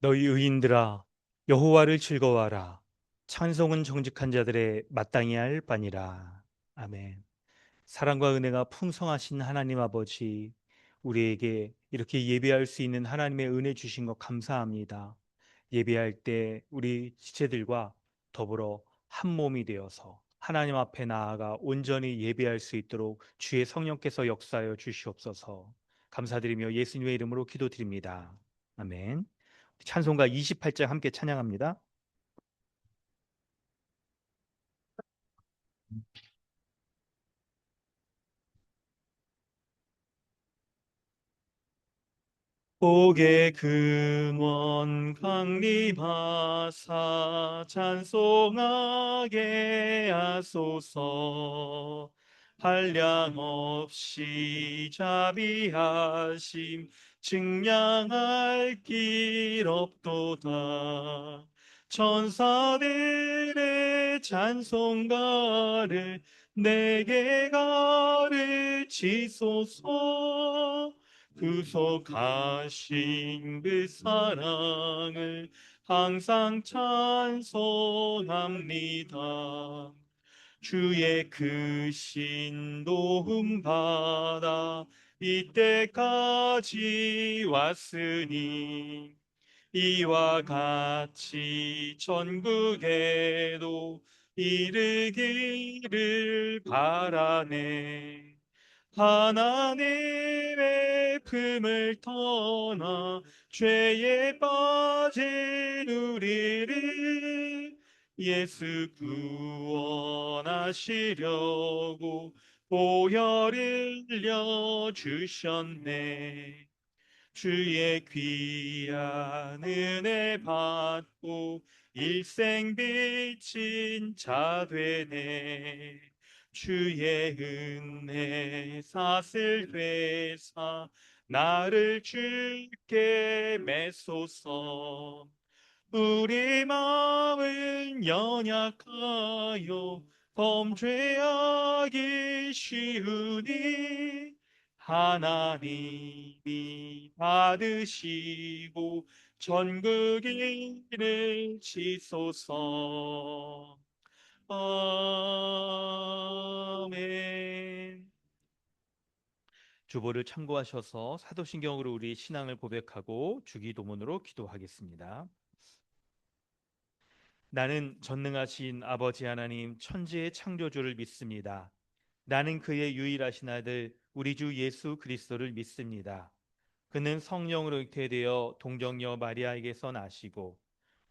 너희 의인들아 여호와를 즐거워하라. 찬송은 정직한 자들의 마땅히 할 바니라. 아멘. 사랑과 은혜가 풍성하신 하나님 아버지, 우리에게 이렇게 예배할 수 있는 하나님의 은혜 주신 것 감사합니다. 예배할 때 우리 지체들과 더불어 한 몸이 되어서 하나님 앞에 나아가 온전히 예배할 수 있도록 주의 성령께서 역사하여 주시옵소서. 감사드리며 예수님의 이름으로 기도드립니다. 아멘. 찬송가 28장 함께 찬양합니다. 복의 근원 강림하사 찬송하게 하소서. 한량 없이 자비하심 증량할 길 없도다. 천사들의 찬송가를 내게 가르치소서. 구속하신 그 사랑을 항상 찬송합니다. 주의 크신 도움 받아 이때까지 왔으니 이와 같이 전국에도 이르기를 바라네. 하나님의 품을 떠나 죄에 빠진 우리를 예수 구원하시려고 보혈을 흘려 주셨네. 주의 귀한 은혜 받고 일생 비친 자 되네. 주의 은혜 사슬 되사 나를 주께 메소서. 우리 마음은 연약하여 범죄하기 쉬우니 하나님이 받으시고 전국 일을 지소서. 아멘. 주보를 참고하셔서 사도신경으로 우리 신앙을 고백하고 주기도문으로 기도하겠습니다. 나는 전능하신 아버지 하나님 천지의 창조주를 믿습니다. 나는 그의 유일하신 아들 우리 주 예수 그리스도를 믿습니다. 그는 성령으로 잉태되어 동정녀 마리아에게서 나시고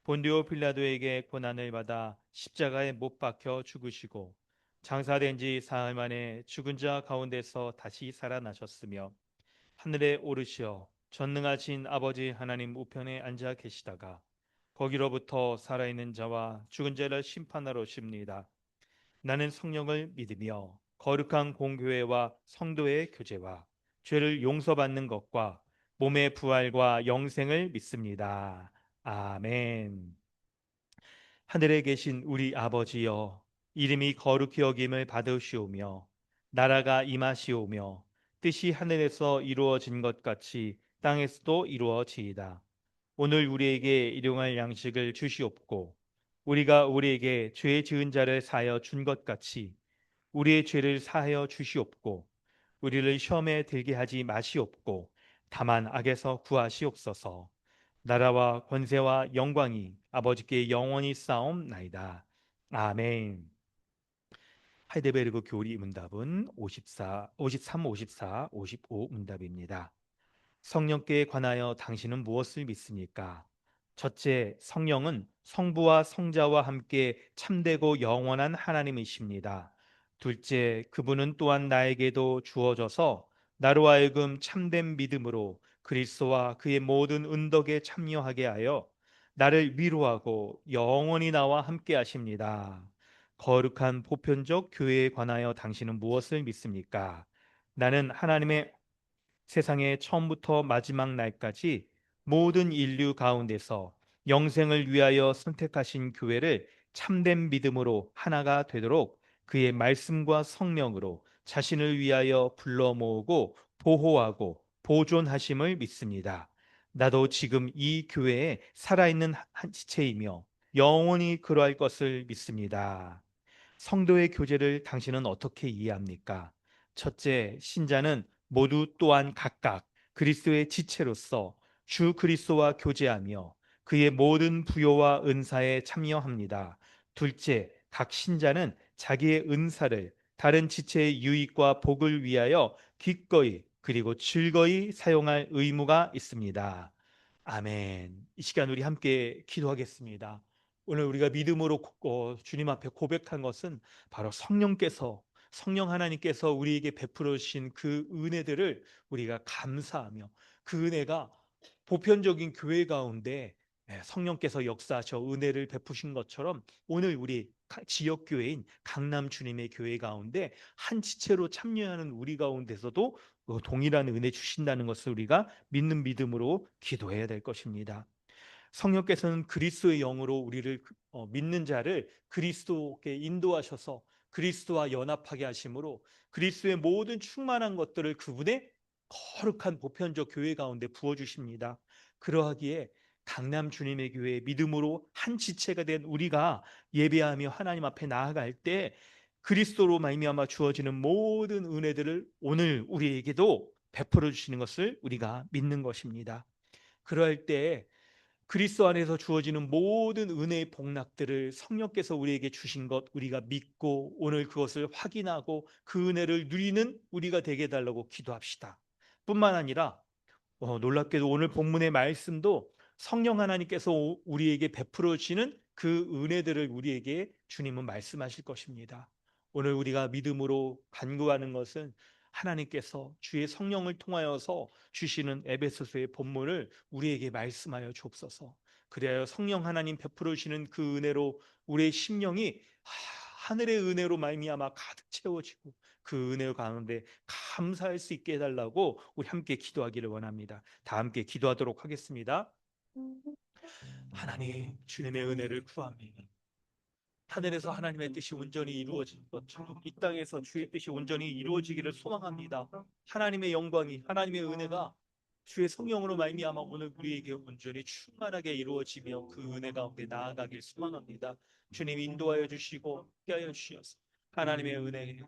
본디오 빌라도에게 고난을 받아 십자가에 못 박혀 죽으시고 장사된 지 사흘 만에 죽은 자 가운데서 다시 살아나셨으며 하늘에 오르시어 전능하신 아버지 하나님 우편에 앉아 계시다가 거기로부터 살아있는 자와 죽은 자를 심판하러 오십니다. 나는 성령을 믿으며 거룩한 공교회와 성도의 교제와 죄를 용서받는 것과 몸의 부활과 영생을 믿습니다. 아멘. 하늘에 계신 우리 아버지여, 이름이 거룩히 여김을 받으시오며 나라가 임하시오며 뜻이 하늘에서 이루어진 것 같이 땅에서도 이루어지이다. 오늘 우리에게 일용할 양식을 주시옵고 우리가 우리에게 죄 지은 자를 사하여 준 것 같이 우리의 죄를 사하여 주시옵고 우리를 시험에 들게 하지 마시옵고 다만 악에서 구하시옵소서. 나라와 권세와 영광이 아버지께 영원히 쌓옵나이다. 아멘. 하이데베르그 교리 문답은 53, 54, 55 문답입니다. 성령께 관하여 당신은 무엇을 믿습니까? 첫째, 성령은 성부와 성자와 함께 참되고 영원한 하나님이십니다. 둘째, 그분은 또한 나에게도 주어져서 나로 하여금 참된 믿음으로 그리스도와 그의 모든 은덕에 참여하게 하여 나를 위로하고 영원히 나와 함께 하십니다. 거룩한 보편적 교회에 관하여 당신은 무엇을 믿습니까? 나는 하나님의 세상의 처음부터 마지막 날까지 모든 인류 가운데서 영생을 위하여 선택하신 교회를 참된 믿음으로 하나가 되도록 그의 말씀과 성령으로 자신을 위하여 불러 모으고 보호하고 보존하심을 믿습니다. 나도 지금 이 교회에 살아있는 한 지체이며 영원히 그러할 것을 믿습니다. 성도의 교제를 당신은 어떻게 이해합니까? 첫째, 신자는 모두 또한 각각 그리스도의 지체로서 주 그리스도와 교제하며 그의 모든 부요와 은사에 참여합니다. 둘째, 각 신자는 자기의 은사를 다른 지체의 유익과 복을 위하여 기꺼이 그리고 즐거이 사용할 의무가 있습니다. 아멘. 이 시간 우리 함께 기도하겠습니다. 오늘 우리가 믿음으로 주님 앞에 고백한 것은 바로 성령 하나님께서 우리에게 베풀어 주신 그 은혜들을 우리가 감사하며 그 은혜가 보편적인 교회 가운데 성령께서 역사하셔 은혜를 베푸신 것처럼 오늘 우리 지역 교회인 강남 주님의 교회 가운데 한 지체로 참여하는 우리 가운데서도 동일한 은혜 주신다는 것을 우리가 믿는 믿음으로 기도해야 될 것입니다. 성령께서는 그리스도의 영으로 우리를 믿는 자를 그리스도께 인도하셔서 그리스도와 연합하게 하심으로 그리스도의 모든 충만한 것들을 그분의 거룩한 보편적 교회 가운데 부어 주십니다. 그러하기에 강남 주님의 교회 믿음으로 한 지체가 된 우리가 예배하며 하나님 앞에 나아갈 때 그리스도로 말미암아 주어지는 모든 은혜들을 오늘 우리에게도 베풀어 주시는 것을 우리가 믿는 것입니다. 그럴 때 그리스도 안에서 주어지는 모든 은혜의 복락들을 성령께서 우리에게 주신 것 우리가 믿고 오늘 그것을 확인하고 그 은혜를 누리는 우리가 되게 해달라고 기도합시다. 뿐만 아니라 놀랍게도 오늘 본문의 말씀도 성령 하나님께서 우리에게 베풀어 주시는 그 은혜들을 우리에게 주님은 말씀하실 것입니다. 오늘 우리가 믿음으로 간구하는 것은 하나님께서 주의 성령을 통하여서 주시는 에베소서의 본문을 우리에게 말씀하여 주옵소서. 그래야 성령 하나님 베풀어 주시는 그 은혜로 우리의 심령이 하늘의 은혜로 말미암아 가득 채워지고 그 은혜 가운데 감사할 수 있게 해달라고 우리 함께 기도하기를 원합니다. 다 함께 기도하도록 하겠습니다. 하나님, 주님의 은혜를 구합니다. 하늘에서 하나님의 뜻이 온전히 이루어진 것처럼 이 땅에서 주의 뜻이 온전히 이루어지기를 소망합니다. 하나님의 영광이 하나님의 은혜가 주의 성령으로 말미암아 오늘 우리에게 온전히 충만하게 이루어지며 그 은혜 가운데 나아가길 소망합니다. 주님 인도하여 주시고 함께하여 주시옵소서. 하나님의 은혜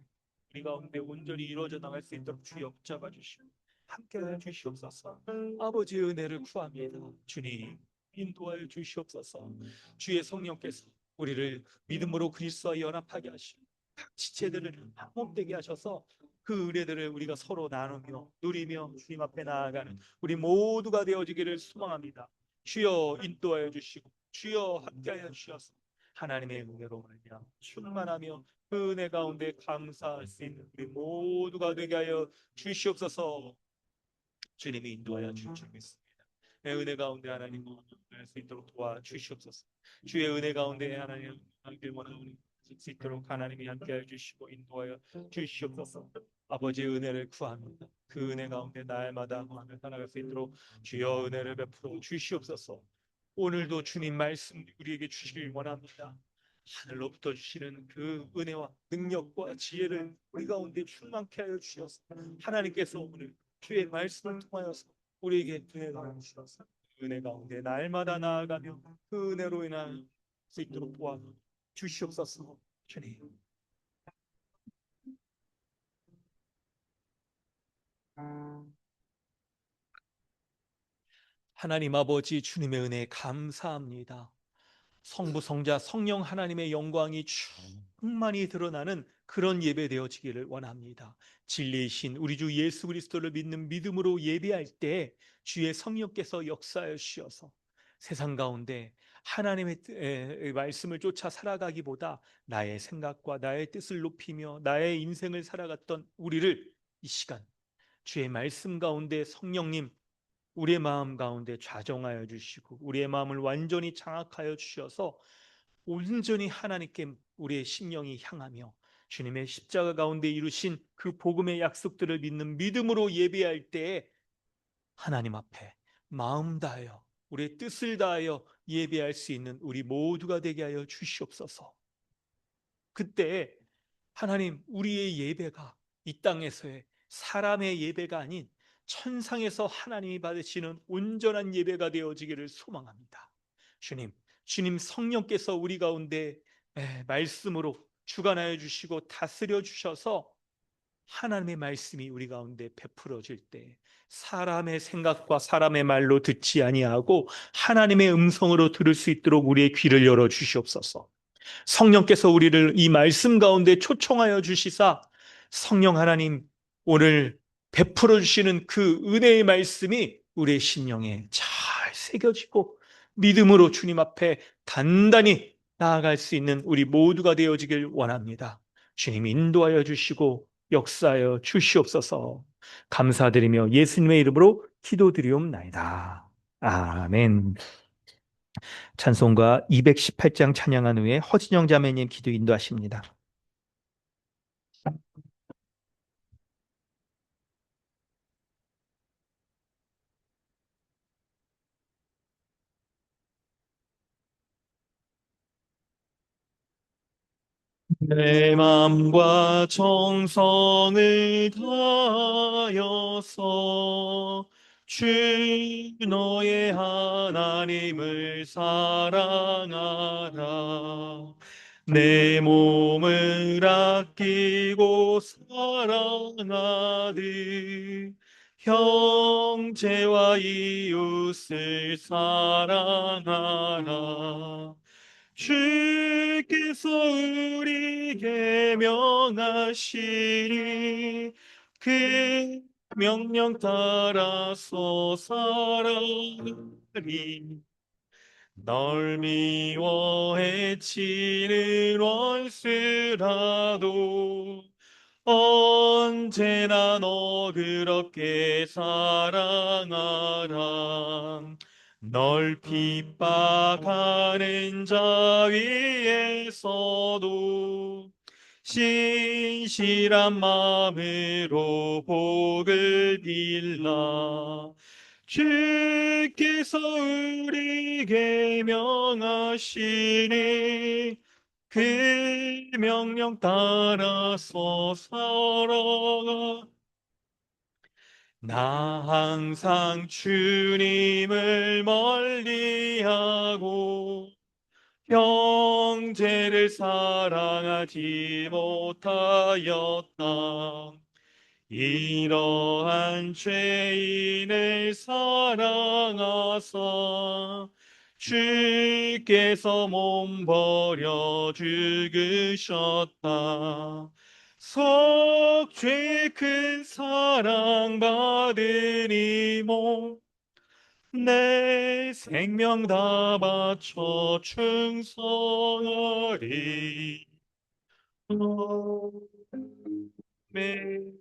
우리 가운데 온전히 이루어져 나갈 수 있도록 주여 붙잡아 주시고 함께하여 주시옵소서. 아버지의 은혜를 구합니다. 주님 인도하여 주시옵소서. 주의 성령께서 우리를 믿음으로 그리스도와 연합하게 하시고 각 지체들을 한 몸 되게 하셔서 그 은혜들을 우리가 서로 나누며 누리며 주님 앞에 나아가는 우리 모두가 되어지기를 소망합니다. 주여 인도하여 주시고 주여 함께하여 주셔서 하나님의 은혜로 말미암아 충만하며 그 은혜 가운데 감사할 수 있는 우리 모두가 되게 하여 주시옵소서. 주님이 인도하여 주실 믿습니다. 내 은혜 가운데 하나님 할수 있도록 도와주시옵소서. 주의 은혜 가운데 하나님 함께 원하오니 수 있도록 하나님이 함께해 주시고 인도하여 주시옵소서. 아버지의 은혜를 구합니다. 그 은혜 가운데 날마다 하늘 살아갈 수 있도록 주여 은혜를 베풀어 주시옵소서. 오늘도 주님 말씀 우리에게 주시길 원합니다. 하늘로부터 주시는 그 은혜와 능력과 지혜를 우리 가운데 충만케 하여 주셔서 하나님께서 오늘 주의 말씀을 통하여서 우리에게 은혜가 주셔서 은혜 가운데 날마다 나아가며 그 은혜로 인한 수 있도록 도와 주시옵소서. 주님. 하나님 아버지 주님의 은혜 감사합니다. 성부 성자 성령 하나님의 영광이 충만히 드러나는 그런 예배 되어지기를 원합니다. 진리이신 우리 주 예수 그리스도를 믿는 믿음으로 예배할 때 주의 성령께서 역사하여 주셔서 세상 가운데 하나님의 말씀을 쫓아 살아가기보다 나의 생각과 나의 뜻을 높이며 나의 인생을 살아갔던 우리를 이 시간 주의 말씀 가운데 성령님 우리의 마음 가운데 좌정하여 주시고 우리의 마음을 완전히 장악하여 주셔서 온전히 하나님께 우리의 심령이 향하며 주님의 십자가 가운데 이루신 그 복음의 약속들을 믿는 믿음으로 예배할 때 하나님 앞에 마음 다하여 우리의 뜻을 다하여 예배할 수 있는 우리 모두가 되게 하여 주시옵소서. 그때 하나님 우리의 예배가 이 땅에서의 사람의 예배가 아닌 천상에서 하나님이 받으시는 온전한 예배가 되어지기를 소망합니다. 주님, 주님 성령께서 우리 가운데 말씀으로 주관하여 주시고 다스려 주셔서 하나님의 말씀이 우리 가운데 베풀어질 때 사람의 생각과 사람의 말로 듣지 아니하고 하나님의 음성으로 들을 수 있도록 우리의 귀를 열어 주시옵소서. 성령께서 우리를 이 말씀 가운데 초청하여 주시사 성령 하나님 오늘 베풀어 주시는 그 은혜의 말씀이 우리의 심령에 잘 새겨지고 믿음으로 주님 앞에 단단히 나아갈 수 있는 우리 모두가 되어지길 원합니다. 주님 인도하여 주시고 역사하여 주시옵소서. 감사드리며 예수님의 이름으로 기도드리옵나이다. 아멘. 찬송가 218장 찬양한 후에 허진영 자매님 기도 인도하십니다. 내 맘과 정성을 다하여서 주 너의 하나님을 사랑하라. 내 몸을 아끼고 사랑하듯 형제와 이웃을 사랑하라. 주께서 우리에게 명하시니 그 명령 따라서 살아가리. 널 미워해 치는 원수라도 언제나 너그럽게 사랑하라. 널 핍박하는 자 위에서도 신실한 마음으로 복을 빌라. 주께서 우리에게 명하시니 그 명령 따라서 살아가. 나 항상 주님을 멀리하고 형제를 사랑하지 못하였다. 이러한 죄인을 사랑하사 주께서 몸 버려 죽으셨다. 속죄 큰 사랑 받으니 몸내 생명 다 바쳐 충성하리. 아멘.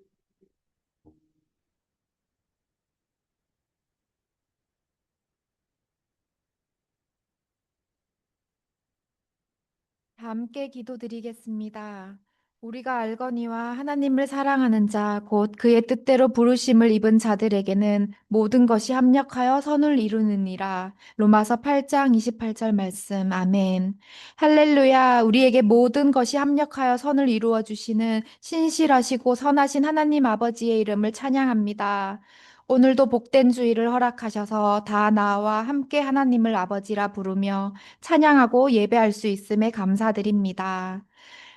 함께 기도드리겠습니다. 우리가 알거니와 하나님을 사랑하는 자, 곧 그의 뜻대로 부르심을 입은 자들에게는 모든 것이 합력하여 선을 이루느니라. 로마서 8장 28절 말씀. 아멘. 할렐루야. 우리에게 모든 것이 합력하여 선을 이루어 주시는 신실하시고 선하신 하나님 아버지의 이름을 찬양합니다. 오늘도 복된 주일을 허락하셔서 다 나와 함께 하나님을 아버지라 부르며 찬양하고 예배할 수 있음에 감사드립니다.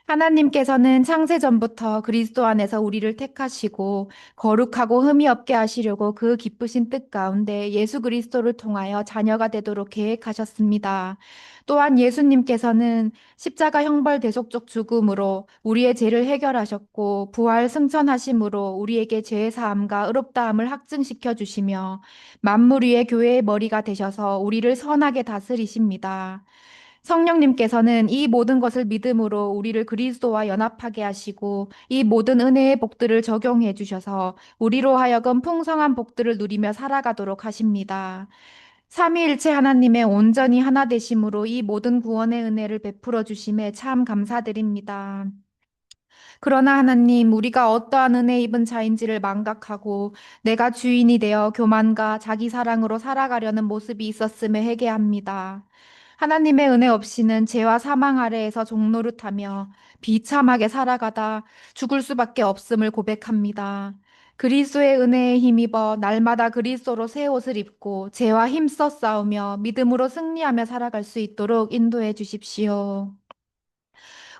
하나님께서는 창세전부터 그리스도 안에서 우리를 택하시고 거룩하고 흠이 없게 하시려고 그 기쁘신 뜻 가운데 예수 그리스도를 통하여 자녀가 되도록 계획하셨습니다. 또한 예수님께서는 십자가 형벌 대속적 죽음으로 우리의 죄를 해결하셨고 부활 승천하심으로 우리에게 죄의 사함과 의롭다함을 확증시켜 주시며 만물 위의 교회의 머리가 되셔서 우리를 선하게 다스리십니다. 성령님께서는 이 모든 것을 믿음으로 우리를 그리스도와 연합하게 하시고 이 모든 은혜의 복들을 적용해 주셔서 우리로 하여금 풍성한 복들을 누리며 살아가도록 하십니다. 삼위일체 하나님의 온전히 하나 되심으로 이 모든 구원의 은혜를 베풀어 주심에 참 감사드립니다. 그러나 하나님, 우리가 어떠한 은혜 입은 자인지를 망각하고 내가 주인이 되어 교만과 자기 사랑으로 살아가려는 모습이 있었음에 회개합니다. 하나님의 은혜 없이는 죄와 사망 아래에서 종노릇하며 비참하게 살아가다 죽을 수밖에 없음을 고백합니다. 그리스도의 은혜에 힘입어 날마다 그리스도로 새 옷을 입고 죄와 힘써 싸우며 믿음으로 승리하며 살아갈 수 있도록 인도해 주십시오.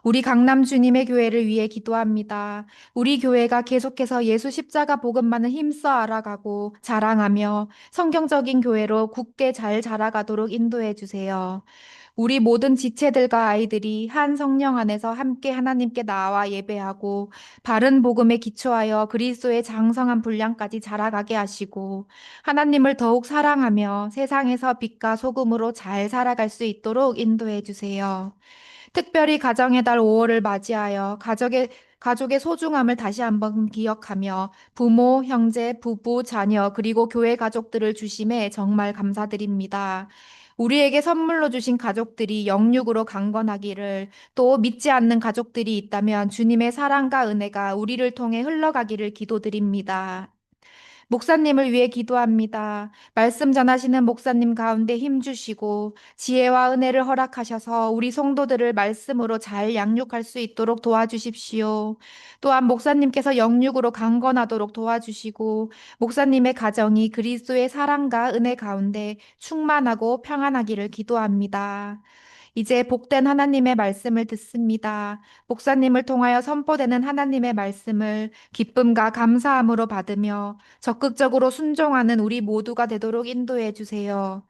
우리 강남 주님의 교회를 위해 기도합니다. 우리 교회가 계속해서 예수 십자가 복음만을 힘써 알아가고 자랑하며 성경적인 교회로 굳게 잘 자라가도록 인도해 주세요. 우리 모든 지체들과 아이들이 한 성령 안에서 함께 하나님께 나와 예배하고 바른 복음에 기초하여 그리스도의 장성한 분량까지 자라가게 하시고 하나님을 더욱 사랑하며 세상에서 빛과 소금으로 잘 살아갈 수 있도록 인도해 주세요. 특별히 가정의 달 5월을 맞이하여 가족의 소중함을 다시 한번 기억하며 부모, 형제, 부부, 자녀, 그리고 교회 가족들을 주심에 정말 감사드립니다. 우리에게 선물로 주신 가족들이 영육으로 강건하기를, 또 믿지 않는 가족들이 있다면 주님의 사랑과 은혜가 우리를 통해 흘러가기를 기도드립니다. 목사님을 위해 기도합니다. 말씀 전하시는 목사님 가운데 힘 주시고 지혜와 은혜를 허락하셔서 우리 성도들을 말씀으로 잘 양육할 수 있도록 도와주십시오. 또한 목사님께서 영육으로 강건하도록 도와주시고 목사님의 가정이 그리스도의 사랑과 은혜 가운데 충만하고 평안하기를 기도합니다. 이제 복된 하나님의 말씀을 듣습니다. 목사님을 통하여 선포되는 하나님의 말씀을 기쁨과 감사함으로 받으며 적극적으로 순종하는 우리 모두가 되도록 인도해 주세요.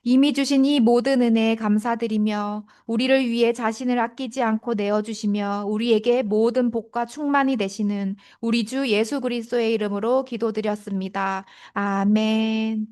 이미 주신 이 모든 은혜에 감사드리며 우리를 위해 자신을 아끼지 않고 내어주시며 우리에게 모든 복과 충만이 되시는 우리 주 예수 그리스도의 이름으로 기도드렸습니다. 아멘.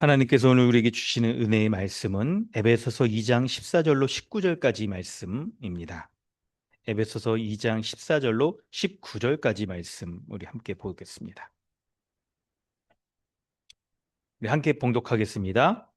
하나님께서 오늘 우리에게 주시는 은혜의 말씀은 에베소서 2장 14절로 19절까지 말씀입니다. 에베소서 2장 14절로 19절까지 말씀 우리 함께 보겠습니다. 우리 함께 봉독하겠습니다.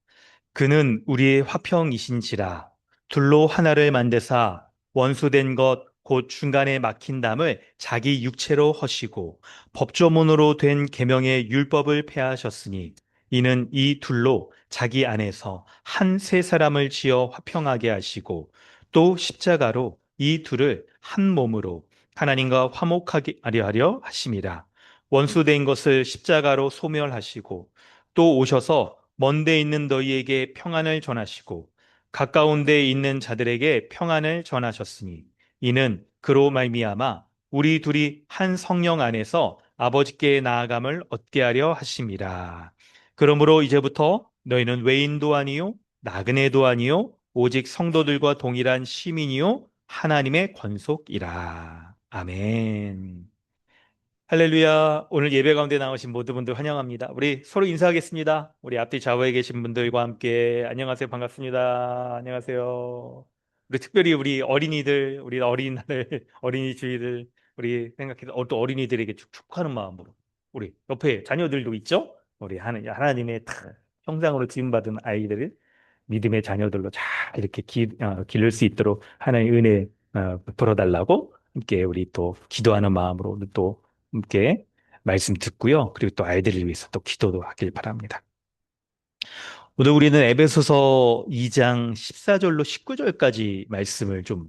그는 우리의 화평이신지라 둘로 하나를 만드사 원수된 것 곧 중간에 막힌 담을 자기 육체로 허시고 법조문으로 된 계명의 율법을 폐하셨으니 이는 이 둘로 자기 안에서 한 세 사람을 지어 화평하게 하시고 또 십자가로 이 둘을 한 몸으로 하나님과 화목하게 하려 하심이라. 원수된 것을 십자가로 소멸하시고 또 오셔서 먼데 있는 너희에게 평안을 전하시고 가까운 데 있는 자들에게 평안을 전하셨으니 이는 그로 말미암아 우리 둘이 한 성령 안에서 아버지께 나아감을 얻게 하려 하심이라. 그러므로 이제부터 너희는 외인도 아니요 나그네도 아니요 오직 성도들과 동일한 시민이요 하나님의 권속이라. 아멘. 할렐루야. 오늘 예배 가운데 나오신 모든 분들 환영합니다. 우리 서로 인사하겠습니다. 우리 앞뒤 좌우에 계신 분들과 함께 안녕하세요. 반갑습니다. 안녕하세요. 우리 특별히 우리 어린이들, 우리 어린이날, 어린이 주의들, 우리 생각해서 또 어린이들에게 축복하는 마음으로 우리 옆에 자녀들도 있죠? 우리 하나님의 형상으로 지음받은 아이들을 믿음의 자녀들로 잘 이렇게 기를 수 있도록 하나님의 은혜 베풀어달라고 함께 우리 또 기도하는 마음으로 오늘 또 함께 말씀 듣고요. 그리고 또 아이들을 위해서 또 기도도 하길 바랍니다. 오늘 우리는 에베소서 2장 14절로 19절까지 말씀을 좀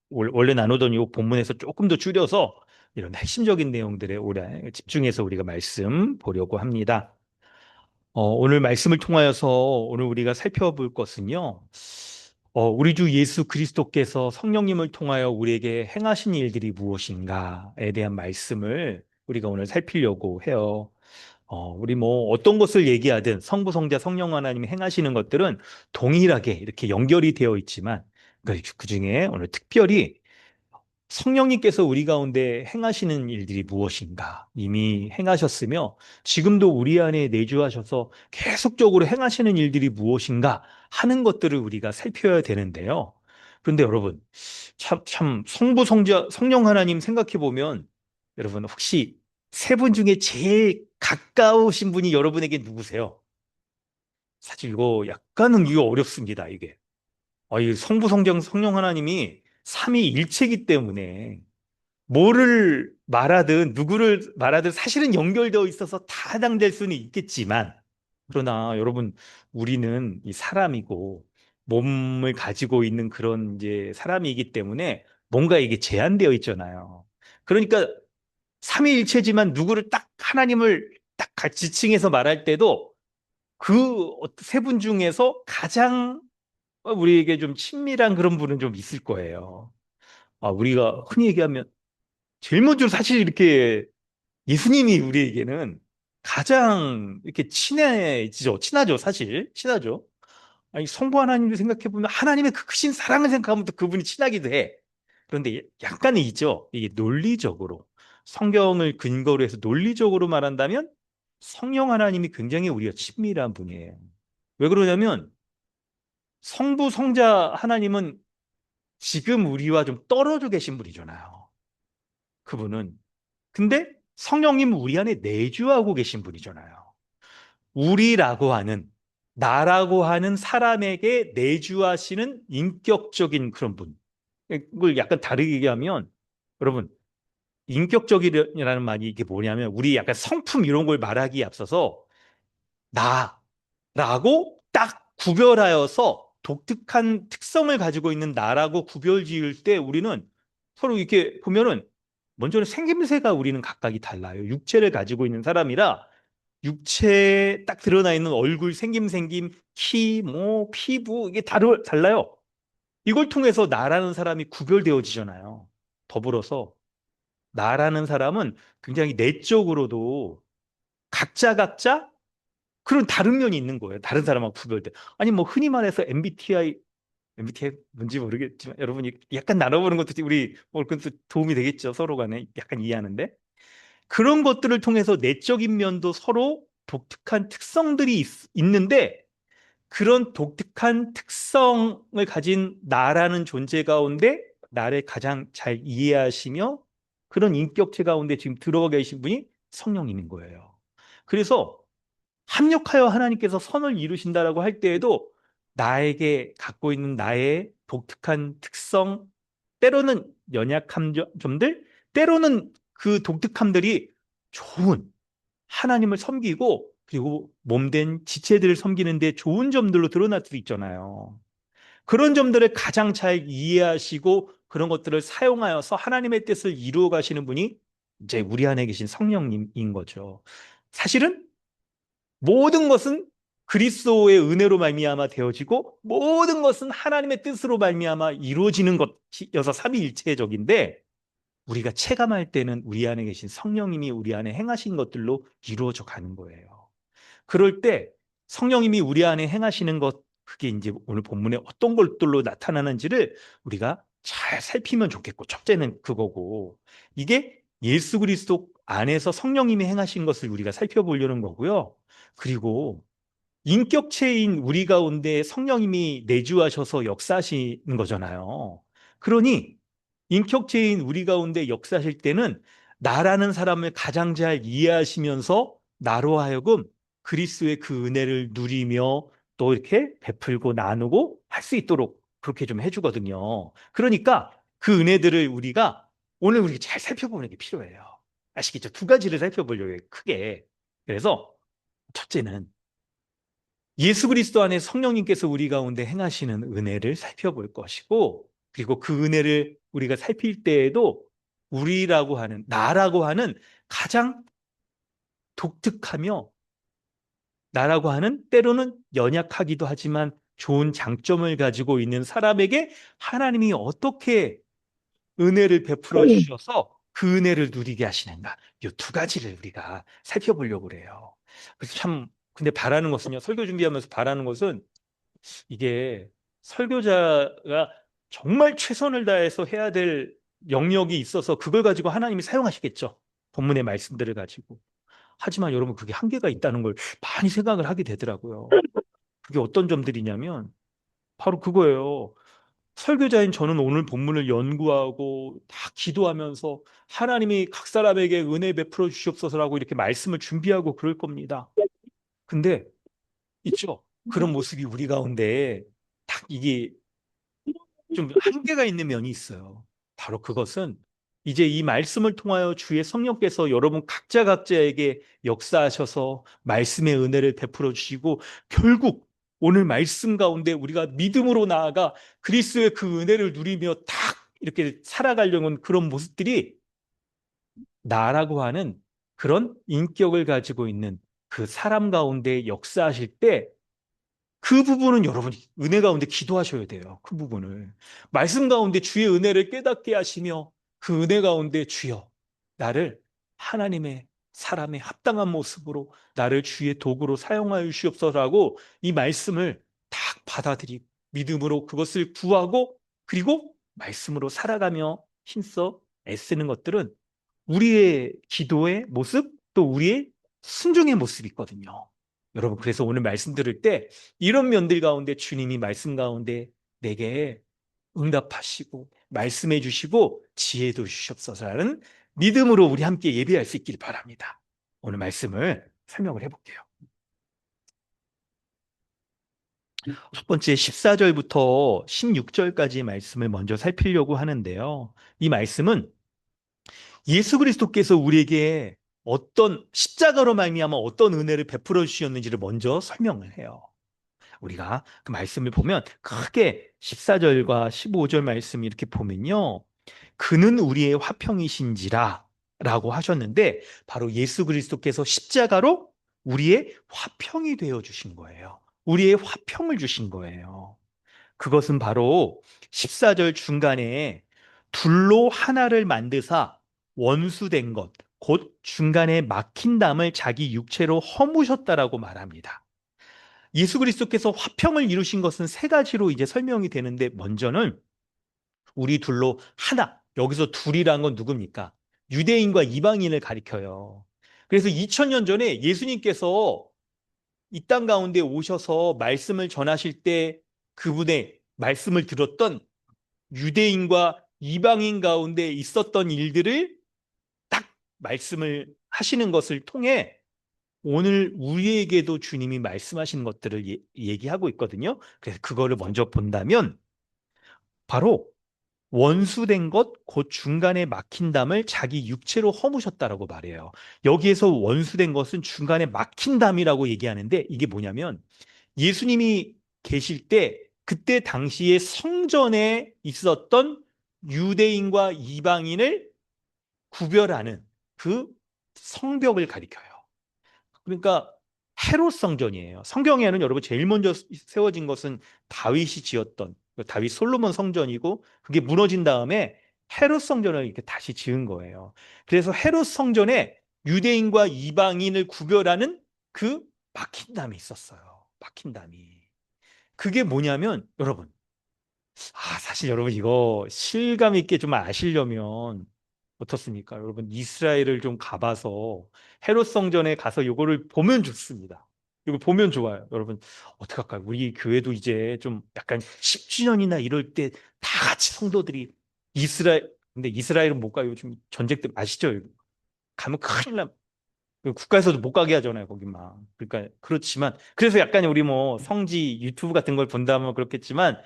원래 나누던 이 본문에서 조금 더 줄여서 이런 핵심적인 내용들에 오래 집중해서 우리가 말씀 보려고 합니다. 오늘 말씀을 통하여서 오늘 우리가 살펴볼 것은요. 우리 주 예수 그리스도께서 성령님을 통하여 우리에게 행하신 일들이 무엇인가에 대한 말씀을 우리가 오늘 살피려고 해요. 우리 뭐 어떤 것을 얘기하든 성부, 성자, 성령 하나님이 행하시는 것들은 동일하게 이렇게 연결이 되어 있지만 그 중에 오늘 특별히 성령님께서 우리 가운데 행하시는 일들이 무엇인가? 이미 행하셨으며 지금도 우리 안에 내주하셔서 계속적으로 행하시는 일들이 무엇인가 하는 것들을 우리가 살펴야 되는데요. 그런데 여러분, 참 성부, 성자, 성령 하나님 생각해 보면 여러분 혹시 세 분 중에 제일 가까우신 분이 여러분에게 누구세요? 사실 이거 약간은 이거 어렵습니다, 이게. 이 성부, 성령, 성령 하나님이 삼위일체이기 때문에 뭐를 말하든 누구를 말하든 사실은 연결되어 있어서 다 해당될 수는 있겠지만 그러나 여러분 우리는 이 사람이고 몸을 가지고 있는 그런 이제 사람이기 때문에 뭔가 이게 제한되어 있잖아요. 그러니까 삼위일체지만 누구를 딱 하나님을 딱 지칭해서 말할 때도 그 세 분 중에서 가장 우리에게 좀 친밀한 그런 분은 좀 있을 거예요. 우리가 흔히 얘기하면 제일 먼저 사실 이렇게 예수님이 우리에게는 가장 이렇게 친하죠, 사실. 친하죠. 아니, 성부 하나님을 생각해보면 하나님의 그 크신 사랑을 생각하면 또 그분이 친하기도 해. 그런데 약간은 있죠. 이게 논리적으로. 성경을 근거로 해서 논리적으로 말한다면 성령 하나님이 굉장히 우리가 친밀한 분이에요. 왜 그러냐면 성부, 성자 하나님은 지금 우리와 좀 떨어져 계신 분이잖아요. 그분은. 근데 성령님은 우리 안에 내주하고 계신 분이잖아요. 우리라고 하는, 나라고 하는 사람에게 내주하시는 인격적인 그런 분. 이걸 약간 다르게 얘기하면, 여러분, 인격적이라는 말이 이게 뭐냐면, 우리 약간 성품 이런 걸 말하기에 앞서서, 나라고 딱 구별하여서 독특한 특성을 가지고 있는 나라고 구별 지을 때 우리는 서로 이렇게 보면은 먼저는 생김새가 우리는 각각이 달라요. 육체를 가지고 있는 사람이라 육체에 딱 드러나 있는 얼굴 생김, 키, 피부 이게 달라요. 이걸 통해서 나라는 사람이 구별되어지잖아요. 더불어서 나라는 사람은 굉장히 내적으로도 각자 그런 다른 면이 있는 거예요. 다른 사람하고 구별돼. 아니 뭐 흔히 말해서 MBTI 뭔지 모르겠지만 여러분이 약간 나눠보는 것도 우리 그것도 도움이 되겠죠. 서로 간에 약간 이해하는데 그런 것들을 통해서 내적인 면도 서로 독특한 특성들이 있는데 그런 독특한 특성을 가진 나라는 존재 가운데 나를 가장 잘 이해하시며 그런 인격체 가운데 지금 들어가 계신 분이 성령님인 거예요. 그래서 합력하여 하나님께서 선을 이루신다라고 할 때에도 나에게 갖고 있는 나의 독특한 특성, 때로는 연약한 점들, 때로는 그 독특함들이 좋은 하나님을 섬기고 그리고 몸된 지체들을 섬기는데 좋은 점들로 드러날 수도 있잖아요. 그런 점들을 가장 잘 이해하시고 그런 것들을 사용하여서 하나님의 뜻을 이루어 가시는 분이 이제 우리 안에 계신 성령님인 거죠. 사실은 모든 것은 그리스도의 은혜로 말미암아 되어지고 모든 것은 하나님의 뜻으로 말미암아 이루어지는 것이어서 삼위일체적인데 우리가 체감할 때는 우리 안에 계신 성령님이 우리 안에 행하신 것들로 이루어져 가는 거예요. 그럴 때 성령님이 우리 안에 행하시는 것 그게 이제 오늘 본문에 어떤 것들로 나타나는지를 우리가 잘 살피면 좋겠고 첫째는 그거고 이게 예수 그리스도 안에서 성령님이 행하신 것을 우리가 살펴보려는 거고요. 그리고 인격체인 우리 가운데 성령님이 내주하셔서 역사하시는 거잖아요. 그러니 인격체인 우리 가운데 역사하실 때는 나라는 사람을 가장 잘 이해하시면서 나로 하여금 그리스도의 그 은혜를 누리며 또 이렇게 베풀고 나누고 할 수 있도록 그렇게 좀 해주거든요. 그러니까 그 은혜들을 우리가 오늘 우리가 잘 살펴보는 게 필요해요. 아시겠죠? 두 가지를 살펴보려고 해요. 크게. 그래서 첫째는 예수 그리스도 안에 성령님께서 우리 가운데 행하시는 은혜를 살펴볼 것이고, 그리고 그 은혜를 우리가 살필 때에도 우리라고 하는, 나라고 하는 가장 독특하며, 나라고 하는 때로는 연약하기도 하지만 좋은 장점을 가지고 있는 사람에게 하나님이 어떻게 은혜를 베풀어 주셔서 그 은혜를 누리게 하시는가. 이 두 가지를 우리가 살펴보려고 그래요. 그래서 참, 근데 바라는 것은요, 설교 준비하면서 바라는 것은 이게 설교자가 정말 최선을 다해서 해야 될 영역이 있어서 그걸 가지고 하나님이 사용하시겠죠. 본문의 말씀들을 가지고. 하지만 여러분, 그게 한계가 있다는 걸 많이 생각을 하게 되더라고요. 그게 어떤 점들이냐면 바로 그거예요. 설교자인 저는 오늘 본문을 연구하고 다 기도하면서 하나님이 각 사람에게 은혜 베풀어 주시옵소서라고 이렇게 말씀을 준비하고 그럴 겁니다. 근데 있죠. 그런 모습이 우리 가운데 딱 이게 좀 한계가 있는 면이 있어요. 바로 그것은 이제 이 말씀을 통하여 주의 성령께서 여러분 각자 각자에게 역사하셔서 말씀의 은혜를 베풀어 주시고 결국 오늘 말씀 가운데 우리가 믿음으로 나아가 그리스도의 그 은혜를 누리며 딱 이렇게 살아가려는 그런 모습들이 나라고 하는 그런 인격을 가지고 있는 그 사람 가운데 역사하실 때 그 부분은 여러분이 은혜 가운데 기도하셔야 돼요. 그 부분을. 말씀 가운데 주의 은혜를 깨닫게 하시며 그 은혜 가운데 주여 나를 하나님의 사람의 합당한 모습으로 나를 주의 도구로 사용하여 주시옵소서라고 이 말씀을 딱 받아들이고 믿음으로 그것을 구하고 그리고 말씀으로 살아가며 힘써 애쓰는 것들은 우리의 기도의 모습 또 우리의 순종의 모습이 있거든요. 여러분, 그래서 오늘 말씀 들을 때 이런 면들 가운데 주님이 말씀 가운데 내게 응답하시고 말씀해 주시고 지혜도 주시옵소서라는 믿음으로 우리 함께 예배할 수 있길 바랍니다. 오늘 말씀을 설명을 해볼게요. 첫 번째 14절부터 16절까지의 말씀을 먼저 살피려고 하는데요. 이 말씀은 예수 그리스도께서 우리에게 어떤 십자가로 말미암아 어떤 은혜를 베풀어 주셨는지를 먼저 설명을 해요. 우리가 그 말씀을 보면 크게 14절과 15절 말씀 이렇게 보면요. 그는 우리의 화평이신지라 라고 하셨는데 바로 예수 그리스도께서 십자가로 우리의 화평이 되어 주신 거예요. 우리의 화평을 주신 거예요. 그것은 바로 14절 중간에 둘로 하나를 만드사 원수된 것, 곧 중간에 막힌 담을 자기 육체로 허무셨다라고 말합니다. 예수 그리스도께서 화평을 이루신 것은 세 가지로 이제 설명이 되는데 먼저는 우리 둘로 하나. 여기서 둘이란 건 누굽니까? 유대인과 이방인을 가리켜요. 그래서 2000년 전에 예수님께서 이 땅 가운데 오셔서 말씀을 전하실 때 그분의 말씀을 들었던 유대인과 이방인 가운데 있었던 일들을 딱 말씀을 하시는 것을 통해 오늘 우리에게도 주님이 말씀하신 것들을 얘기하고 있거든요. 그래서 그거를 먼저 본다면 바로 원수된 것, 곧 중간에 막힌 담을 자기 육체로 허무셨다라고 말해요. 여기에서 원수된 것은 중간에 막힌 담이라고 얘기하는데 이게 뭐냐면 예수님이 계실 때 그때 당시에 성전에 있었던 유대인과 이방인을 구별하는 그 성벽을 가리켜요. 그러니까 헤롯 성전이에요. 성경에는 여러분 제일 먼저 세워진 것은 다윗이 지었던 다윗 솔로몬 성전이고 그게 무너진 다음에 헤롯 성전을 이렇게 다시 지은 거예요. 그래서 헤롯 성전에 유대인과 이방인을 구별하는 그 막힌 담이 있었어요. 막힌 담이. 그게 뭐냐면 여러분 사실 여러분 이거 실감 있게 좀 아시려면 어떻습니까? 여러분 이스라엘을 좀 가봐서 헤롯 성전에 가서 이거를 보면 좋습니다. 이거 보면 좋아요. 여러분 어떡할까요? 우리 교회도 이제 좀 약간 10주년이나 이럴 때 다 같이 성도들이 이스라엘 근데 이스라엘은 못 가요. 요즘 전쟁 때 아시죠? 가면 큰일 나. 국가에서도 못 가게 하잖아요, 거기만. 그러니까 그렇지만 그래서 약간 우리 뭐 성지 유튜브 같은 걸 본다면 그렇겠지만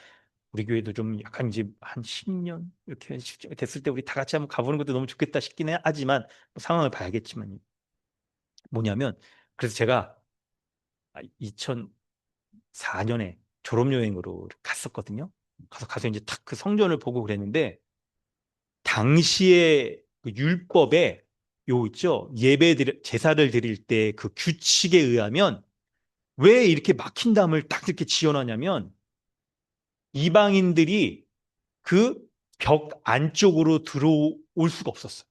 우리 교회도 좀 약간 이제 한 10년 이렇게 됐을 때 우리 다 같이 한번 가보는 것도 너무 좋겠다 싶긴 하지만 뭐 상황을 봐야겠지만 뭐냐면 그래서 제가 2004년에 졸업여행으로 갔었거든요. 가서 이제 딱 그 성전을 보고 그랬는데 당시에 그 율법에 요 있죠 제사를 드릴 때 그 규칙에 의하면 왜 이렇게 막힌 담을 딱 이렇게 지어놨냐면 이방인들이 그 벽 안쪽으로 들어올 수가 없었어요.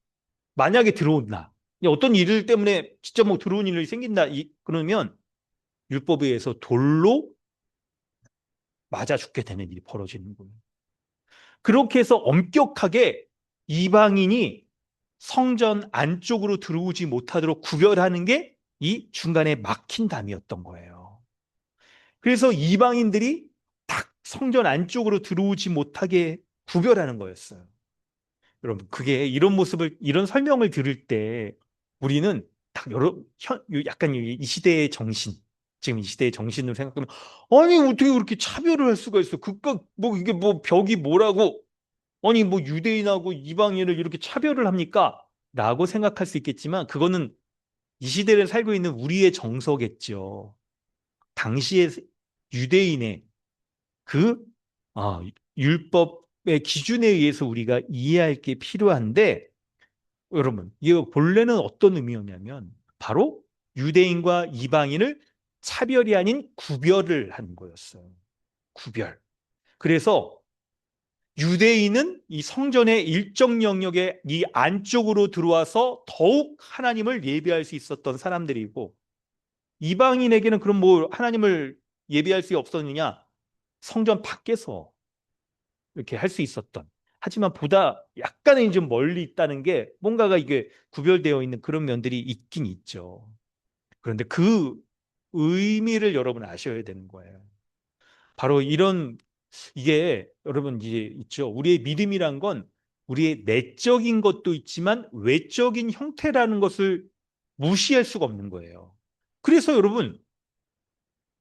만약에 들어온다. 어떤 일 때문에 진짜 뭐 들어온 일이 생긴다. 그러면 율법에 의해서 돌로 맞아 죽게 되는 일이 벌어지는 거예요. 그렇게 해서 엄격하게 이방인이 성전 안쪽으로 들어오지 못하도록 구별하는 게 이 중간에 막힌 담이었던 거예요. 그래서 이방인들이 딱 성전 안쪽으로 들어오지 못하게 구별하는 거였어요. 여러분, 그게 이런 모습을, 이런 설명을 들을 때 우리는 딱 약간 이 시대의 정신, 지금 이 시대의 정신으로 생각하면, 아니, 어떻게 그렇게 차별을 할 수가 있어? 그깟, 뭐, 이게 뭐, 벽이 뭐라고? 아니, 뭐, 유대인하고 이방인을 이렇게 차별을 합니까? 라고 생각할 수 있겠지만, 그거는 이 시대를 살고 있는 우리의 정서겠죠. 당시의 유대인의 그 율법의 기준에 의해서 우리가 이해할 게 필요한데, 여러분, 이 본래는 어떤 의미였냐면 바로 유대인과 이방인을 차별이 아닌 구별을 하는 거였어요. 구별. 그래서 유대인은 이 성전의 일정 영역의 이 안쪽으로 들어와서 더욱 하나님을 예배할 수 있었던 사람들이고, 이방인에게는 그럼 뭐 하나님을 예배할 수 없었느냐? 성전 밖에서 이렇게 할 수 있었던. 하지만 보다 약간은 좀 멀리 있다는 게 뭔가가 이게 구별되어 있는 그런 면들이 있긴 있죠. 그런데 그 의미를 여러분 아셔야 되는 거예요. 바로 이런, 이게 여러분 이제 있죠. 우리의 믿음이란 건 우리의 내적인 것도 있지만 외적인 형태라는 것을 무시할 수가 없는 거예요. 그래서 여러분,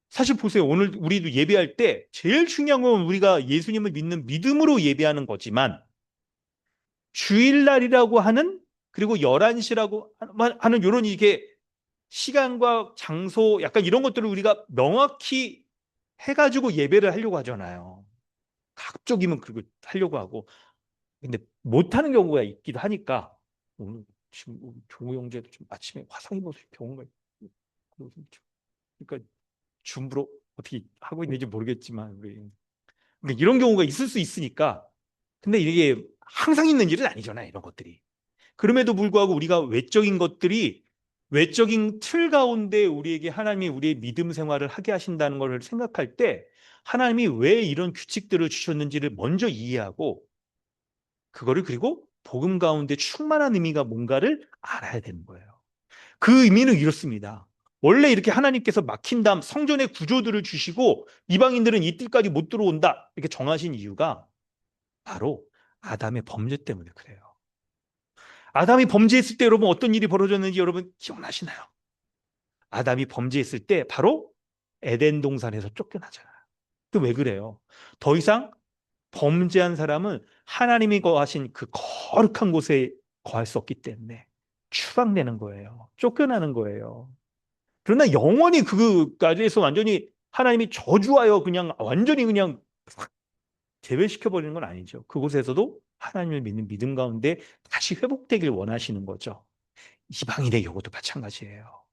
사실 보세요. 오늘 우리도 예배할 때 제일 중요한 건 우리가 예수님을 믿는 믿음으로 예배하는 거지만, 주일날이라고 하는, 그리고 11시라고 하는 이런 이게 시간과 장소 약간 이런 것들을 우리가 명확히 해가지고 예배를 하려고 하잖아요. 가급적이면 그리고 하려고 하고. 근데 못하는 경우가 있기도 하니까, 오늘 지금 종우 형제도 좀 아침에 화상 입어서 병원 가 있고, 그러니까 줌으로 어떻게 하고 있는지 모르겠지만, 우리 그러니까 이런 경우가 있을 수 있으니까. 근데 이게 항상 있는 일은 아니잖아요, 이런 것들이. 그럼에도 불구하고 우리가 외적인 것들이, 외적인 틀 가운데 우리에게 하나님이 우리의 믿음 생활을 하게 하신다는 것을 생각할 때, 하나님이 왜 이런 규칙들을 주셨는지를 먼저 이해하고, 그거를 그리고 복음 가운데 충만한 의미가 뭔가를 알아야 되는 거예요. 그 의미는 이렇습니다. 원래 이렇게 하나님께서 막힌 담, 성전의 구조들을 주시고 이방인들은 이 뜰까지 못 들어온다 이렇게 정하신 이유가 바로 아담의 범죄 때문에 그래요. 아담이 범죄했을 때 여러분 어떤 일이 벌어졌는지 여러분 기억나시나요? 아담이 범죄했을 때 바로 에덴 동산에서 쫓겨나잖아요. 그 왜 그래요? 더 이상 범죄한 사람은 하나님이 거하신 그 거룩한 곳에 거할 수 없기 때문에 추방되는 거예요. 쫓겨나는 거예요. 그러나 영원히 그까지에서 완전히 하나님이 저주하여 그냥 완전히 그냥 제외시켜 버리는 건 아니죠. 그곳에서도 하나님을 믿는 믿음 가운데 다시 회복되길 원하시는 거죠. 이방인의 경우도 마찬가지예요.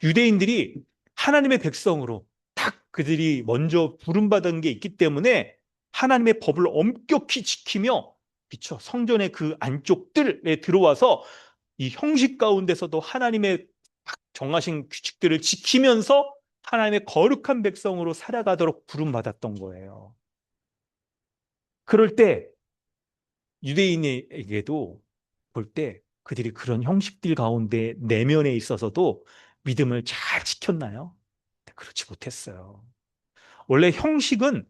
유대인들이 하나님의 백성으로 딱 그들이 먼저 부름받은 게 있기 때문에 하나님의 법을 엄격히 지키며, 그렇죠, 성전의 그 안쪽들에 들어와서 이 형식 가운데서도 하나님의 정하신 규칙들을 지키면서 하나님의 거룩한 백성으로 살아가도록 부름받았던 거예요. 그럴 때 유대인에게도 볼 때 그들이 그런 형식들 가운데 내면에 있어서도 믿음을 잘 지켰나요? 그렇지 못했어요. 원래 형식은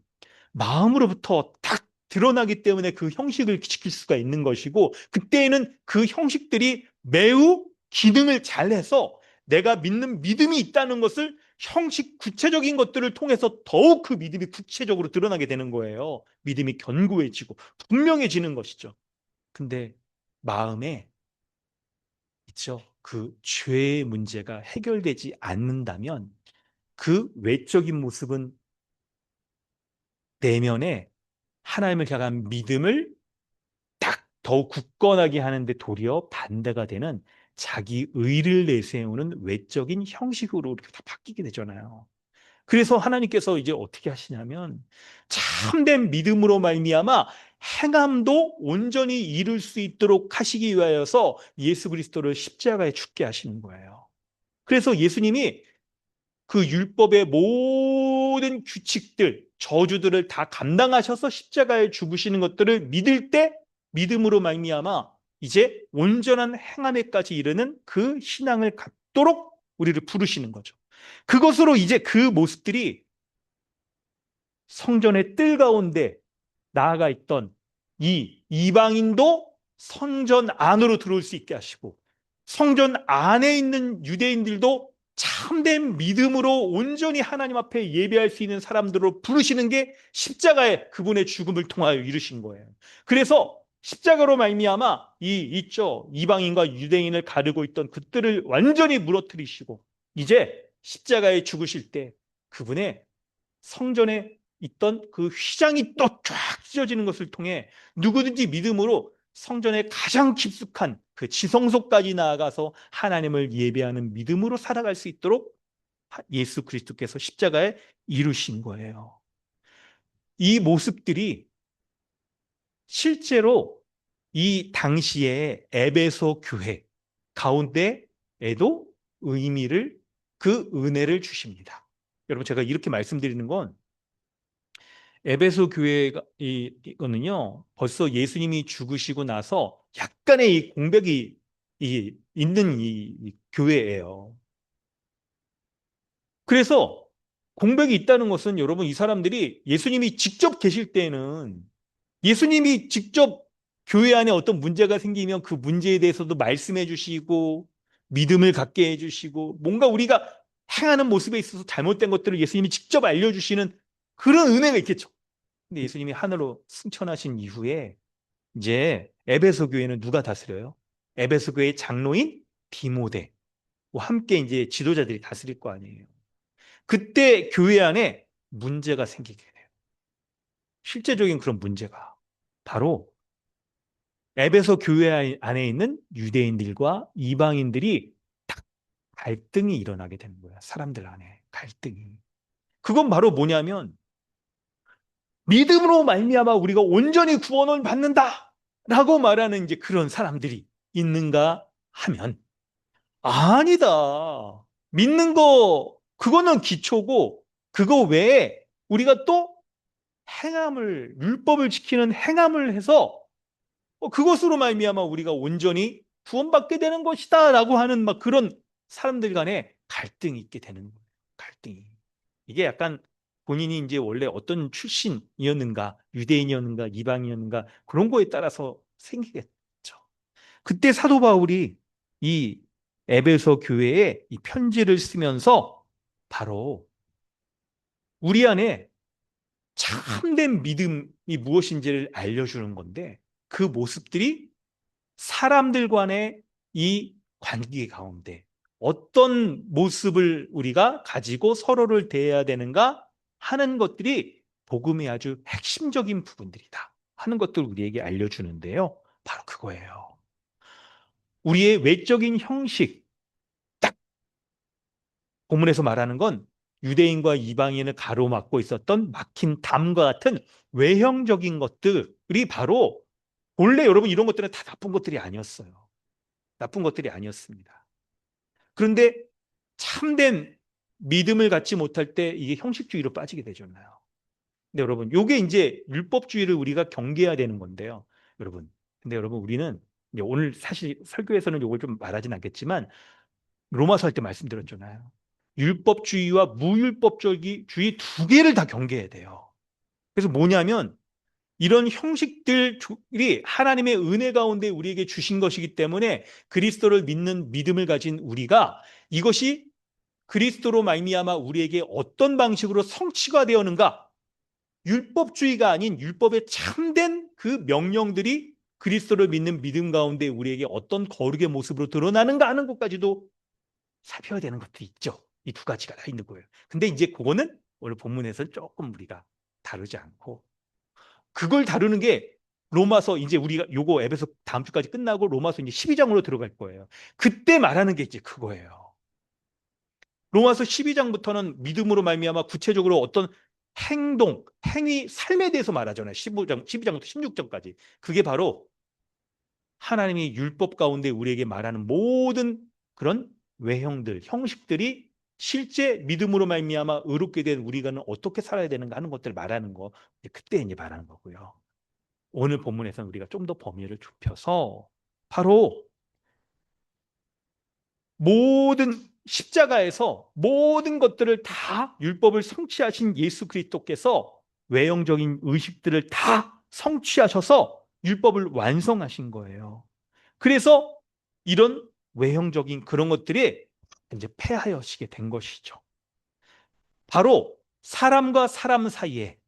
마음으로부터 딱 드러나기 때문에 그 형식을 지킬 수가 있는 것이고, 그때에는 그 형식들이 매우 기능을 잘해서 내가 믿는 믿음이 있다는 것을 형식 구체적인 것들을 통해서 더욱 그 믿음이 구체적으로 드러나게 되는 거예요. 믿음이 견고해지고 분명해지는 것이죠. 근데 마음에 있죠. 그 죄의 문제가 해결되지 않는다면 그 외적인 모습은 내면에 하나님을 향한 믿음을 딱 더욱 굳건하게 하는데 도리어 반대가 되는 자기 의를 내세우는 외적인 형식으로 이렇게 다 바뀌게 되잖아요. 그래서 하나님께서 이제 어떻게 하시냐면 참된 믿음으로 말미암아 행함도 온전히 이룰 수 있도록 하시기 위하여서 예수 그리스도를 십자가에 죽게 하시는 거예요. 그래서 예수님이 그 율법의 모든 규칙들, 저주들을 다 감당하셔서 십자가에 죽으시는 것들을 믿을 때 믿음으로 말미암아 이제 온전한 행함에까지 이르는 그 신앙을 갖도록 우리를 부르시는 거죠. 그것으로 이제 그 모습들이 성전의 뜰 가운데 나아가 있던 이 이방인도 성전 안으로 들어올 수 있게 하시고, 성전 안에 있는 유대인들도 참된 믿음으로 온전히 하나님 앞에 예배할 수 있는 사람들로 부르시는 게 십자가의 그분의 죽음을 통하여 이루신 거예요. 그래서 십자가로 말미암아 이 있죠, 이방인과 유대인을 가르고 있던 그들을 완전히 무너뜨리시고, 이제 십자가에 죽으실 때 그분의 성전에 있던 그 휘장이 또 쫙 찢어지는 것을 통해 누구든지 믿음으로 성전의 가장 깊숙한 그 지성소까지 나아가서 하나님을 예배하는 믿음으로 살아갈 수 있도록 예수 그리스도께서 십자가에 이루신 거예요. 이 모습들이 실제로 이 당시의 에베소 교회 가운데에도 의미를, 그 은혜를 주십니다. 여러분, 제가 이렇게 말씀드리는 건 에베소 교회가 이거는요, 벌써 예수님이 죽으시고 나서 약간의 이 공백이 있는 이 교회예요. 그래서 공백이 있다는 것은, 여러분, 이 사람들이 예수님이 직접 계실 때는, 예수님이 직접 교회 안에 어떤 문제가 생기면 그 문제에 대해서도 말씀해 주시고 믿음을 갖게 해 주시고, 뭔가 우리가 행하는 모습에 있어서 잘못된 것들을 예수님이 직접 알려주시는 그런 은혜가 있겠죠. 근데 예수님이 하늘로 승천하신 이후에 이제 에베소 교회는 누가 다스려요? 에베소 교회의 장로인 디모데와 함께 이제 지도자들이 다스릴 거 아니에요. 그때 교회 안에 문제가 생기게 돼요. 실제적인 그런 문제가 바로 에베소 교회 안에 있는 유대인들과 이방인들이 딱 갈등이 일어나게 되는 거야. 사람들 안에 갈등이. 그건 바로 뭐냐면, 믿음으로 말미암아 우리가 온전히 구원을 받는다라고 말하는 이제 그런 사람들이 있는가 하면, 아니다. 믿는 거 그거는 기초고, 그거 외에 우리가 또 행함을, 율법을 지키는 행함을 해서 그것으로 말미암아 우리가 온전히 구원받게 되는 것이다라고 하는 막 그런 사람들 간에 갈등이 있게 되는 거예요. 갈등이. 이게 약간 본인이 이제 원래 어떤 출신이었는가, 유대인이었는가, 이방인이었는가, 그런 거에 따라서 생기겠죠. 그때 사도 바울이 이 에베소 교회에 이 편지를 쓰면서 바로 우리 안에 참된 믿음이 무엇인지를 알려주는 건데, 그 모습들이 사람들 간의 이 관계 가운데 어떤 모습을 우리가 가지고 서로를 대해야 되는가 하는 것들이 복음의 아주 핵심적인 부분들이다 하는 것들을 우리에게 알려주는데요. 바로 그거예요. 우리의 외적인 형식, 딱 본문에서 말하는 건 유대인과 이방인을 가로막고 있었던 막힌 담과 같은 외형적인 것들이 바로, 본래 여러분 이런 것들은 다 나쁜 것들이 아니었어요. 나쁜 것들이 아니었습니다. 그런데 참된 믿음을 갖지 못할 때 이게 형식주의로 빠지게 되잖아요. 근데 여러분, 요게 이제 율법주의를 우리가 경계해야 되는 건데요. 여러분, 근데 여러분, 우리는 이제 오늘 사실 설교에서는 요걸 좀 말하진 않겠지만, 로마서 할 때 말씀드렸잖아요. 율법주의와 무율법주의 두 개를 다 경계해야 돼요. 그래서 뭐냐면, 이런 형식들이 하나님의 은혜 가운데 우리에게 주신 것이기 때문에 그리스도를 믿는 믿음을 가진 우리가 이것이 그리스도로 말미암아 우리에게 어떤 방식으로 성취가 되었는가, 율법주의가 아닌 율법의 참된 그 명령들이 그리스도를 믿는 믿음 가운데 우리에게 어떤 거룩의 모습으로 드러나는가 하는 것까지도 살펴야 되는 것도 있죠. 이 두 가지가 다 있는 거예요. 근데 이제 그거는 오늘 본문에서는 조금 우리가 다루지 않고, 그걸 다루는 게 로마서, 이제 우리가 요거 에베소 다음 주까지 끝나고 로마서 이제 12장으로 들어갈 거예요. 그때 말하는 게 이제 그거예요. 로마서 12장부터는 믿음으로 말미암아 구체적으로 어떤 행동, 행위, 삶에 대해서 말하잖아요. 12장부터 16장까지. 그게 바로 하나님이 율법 가운데 우리에게 말하는 모든 그런 외형들, 형식들이 실제 믿음으로 말미암아 의롭게 된 우리가는 어떻게 살아야 되는가 하는 것들을 말하는 거, 그때 이제 말하는 거고요. 오늘 본문에서는 우리가 좀 더 범위를 좁혀서 바로 모든 십자가에서 모든 것들을 다 율법을 성취하신 예수 그리스도께서 외형적인 의식들을 다 성취하셔서 율법을 완성하신 거예요. 그래서 이런 외형적인 그런 것들이 이제 폐하여지게 된 것이죠. 바로 사람과 사람 사이에,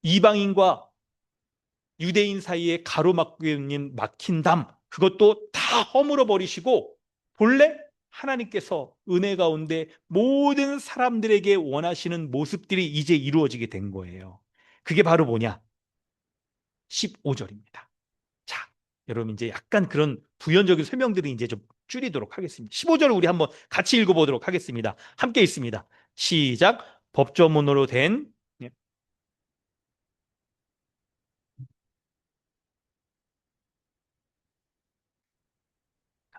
이방인과 유대인 사이에 가로막고 있는 막힌 담, 그것도 다 허물어 버리시고 본래 하나님께서 은혜 가운데 모든 사람들에게 원하시는 모습들이 이제 이루어지게 된 거예요. 그게 바로 뭐냐? 15절입니다. 자, 여러분 이제 약간 그런 부연적인 설명들을 이제 좀 줄이도록 하겠습니다. 15절을 우리 한번 같이 읽어보도록 하겠습니다. 함께 읽습니다. 시작. 법조문으로 된, 예,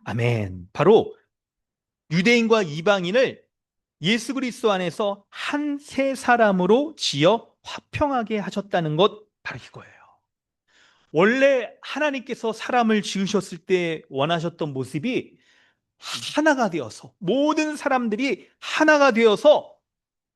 아멘. 바로 유대인과 이방인을 예수 그리스도 안에서 한 세 사람으로 지어 화평하게 하셨다는 것, 바로 이거예요. 원래 하나님께서 사람을 지으셨을 때 원하셨던 모습이 하나가 되어서 모든 사람들이 하나가 되어서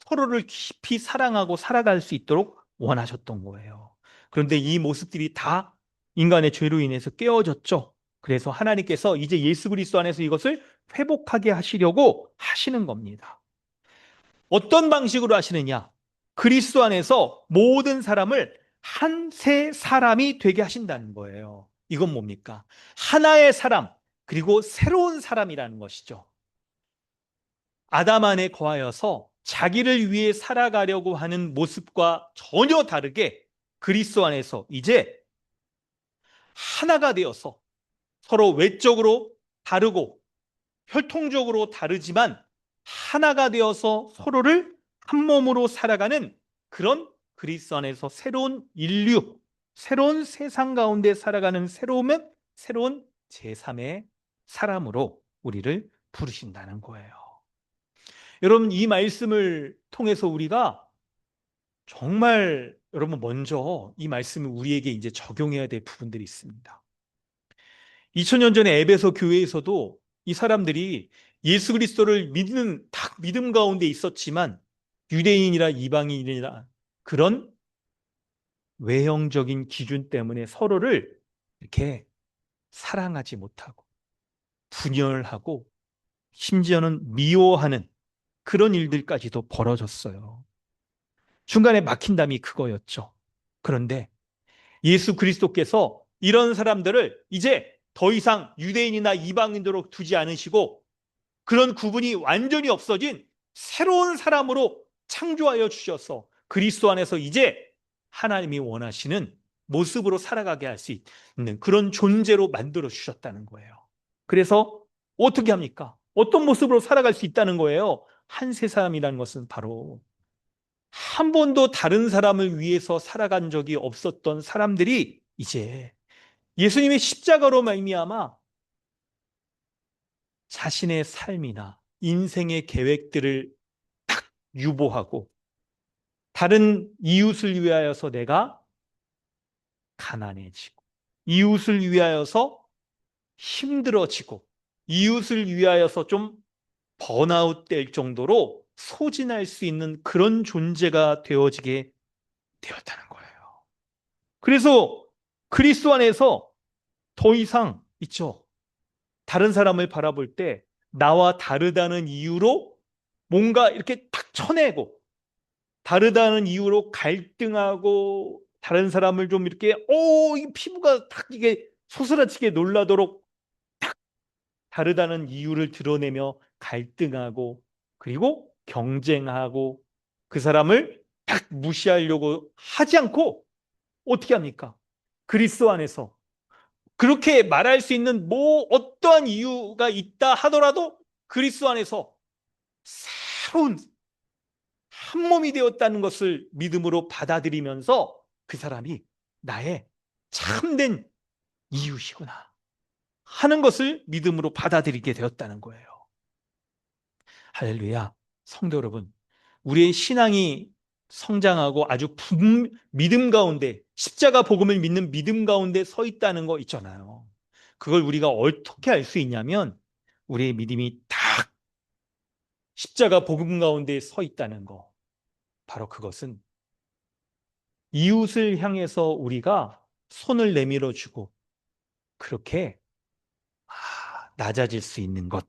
서로를 깊이 사랑하고 살아갈 수 있도록 원하셨던 거예요. 그런데 이 모습들이 다 인간의 죄로 인해서 깨어졌죠. 그래서 하나님께서 이제 예수 그리스도 안에서 이것을 회복하게 하시려고 하시는 겁니다. 어떤 방식으로 하시느냐? 그리스도 안에서 모든 사람을 한 세 사람이 되게 하신다는 거예요. 이건 뭡니까? 하나의 사람, 그리고 새로운 사람이라는 것이죠. 아담 안에 거하여서 자기를 위해 살아가려고 하는 모습과 전혀 다르게 그리스도 안에서 이제 하나가 되어서 서로 외적으로 다르고 혈통적으로 다르지만 하나가 되어서 서로를 한 몸으로 살아가는 그런 그리스도 안에서 새로운 인류, 새로운 세상 가운데 살아가는 새로운 제3의 사람으로 우리를 부르신다는 거예요. 여러분, 이 말씀을 통해서 우리가 정말 여러분 먼저 이 말씀을 우리에게 이제 적용해야 될 부분들이 있습니다. 2000년 전에 에베소 교회에서도 이 사람들이 예수 그리스도를 믿는 딱 믿음 가운데 있었지만 유대인이라 이방인이라 그런 외형적인 기준 때문에 서로를 이렇게 사랑하지 못하고 분열하고 심지어는 미워하는 그런 일들까지도 벌어졌어요. 중간에 막힌 담이 그거였죠. 그런데 예수 그리스도께서 이런 사람들을 이제 더 이상 유대인이나 이방인으로 두지 않으시고 그런 구분이 완전히 없어진 새로운 사람으로 창조하여 주셔서 그리스도 안에서 이제 하나님이 원하시는 모습으로 살아가게 할 수 있는 그런 존재로 만들어 주셨다는 거예요. 그래서 어떻게 합니까? 어떤 모습으로 살아갈 수 있다는 거예요? 한 세 사람이라는 것은 바로 한 번도 다른 사람을 위해서 살아간 적이 없었던 사람들이 이제 예수님의 십자가로 말미암아 자신의 삶이나 인생의 계획들을 딱 유보하고 다른 이웃을 위하여서 내가 가난해지고 이웃을 위하여서 힘들어지고 이웃을 위하여서 좀 번아웃 될 정도로 소진할 수 있는 그런 존재가 되어지게 되었다는 거예요. 그래서 그리스도 안에서 더 이상 있죠. 다른 사람을 바라볼 때 나와 다르다는 이유로 뭔가 이렇게 탁 쳐내고 다르다는 이유로 갈등하고 다른 사람을 좀 이렇게 이 피부가 탁 이게 소스라치게 놀라도록 다르다는 이유를 드러내며 갈등하고 그리고 경쟁하고 그 사람을 딱 무시하려고 하지 않고 어떻게 합니까? 그리스도 안에서 그렇게 말할 수 있는 뭐 어떠한 이유가 있다 하더라도 그리스도 안에서 새로운 한 몸이 되었다는 것을 믿음으로 받아들이면서 그 사람이 나의 참된 이웃이구나 하는 것을 믿음으로 받아들이게 되었다는 거예요. 할렐루야. 성도 여러분, 우리의 신앙이 성장하고 아주 믿음 가운데, 십자가 복음을 믿는 믿음 가운데 서 있다는 거 있잖아요. 그걸 우리가 어떻게 알 수 있냐면 우리의 믿음이 딱 십자가 복음 가운데 서 있다는 거. 바로 그것은 이웃을 향해서 우리가 손을 내밀어 주고 그렇게 낮아질 수 있는 것.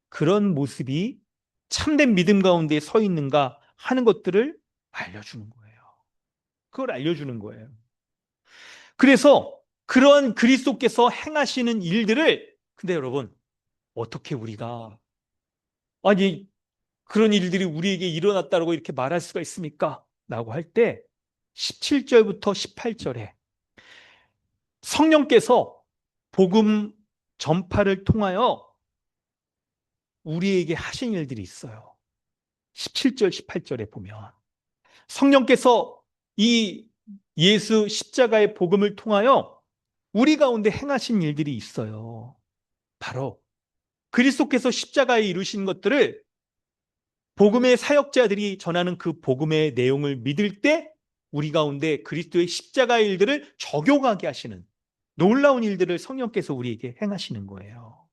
그런 모습이 참된 믿음 가운데 서 있는가 하는 것들을 알려주는 거예요. 그걸 알려주는 거예요. 그래서 그런 그리스도께서 행하시는 일들을 근데 여러분 어떻게 우리가 아니 그런 일들이 우리에게 일어났다고 이렇게 말할 수가 있습니까? 라고 할 때 17절부터 18절에 성령께서 복음 전파를 통하여 우리에게 하신 일들이 있어요. 17절, 18절에 보면 성령께서 이 예수 십자가의 복음을 통하여 우리 가운데 행하신 일들이 있어요. 바로 그리스도께서 십자가에 이루신 것들을 복음의 사역자들이 전하는 그 복음의 내용을 믿을 때 우리 가운데 그리스도의 십자가의 일들을 적용하게 하시는 놀라운 일들을 성령께서 우리에게 행하시는 거예요.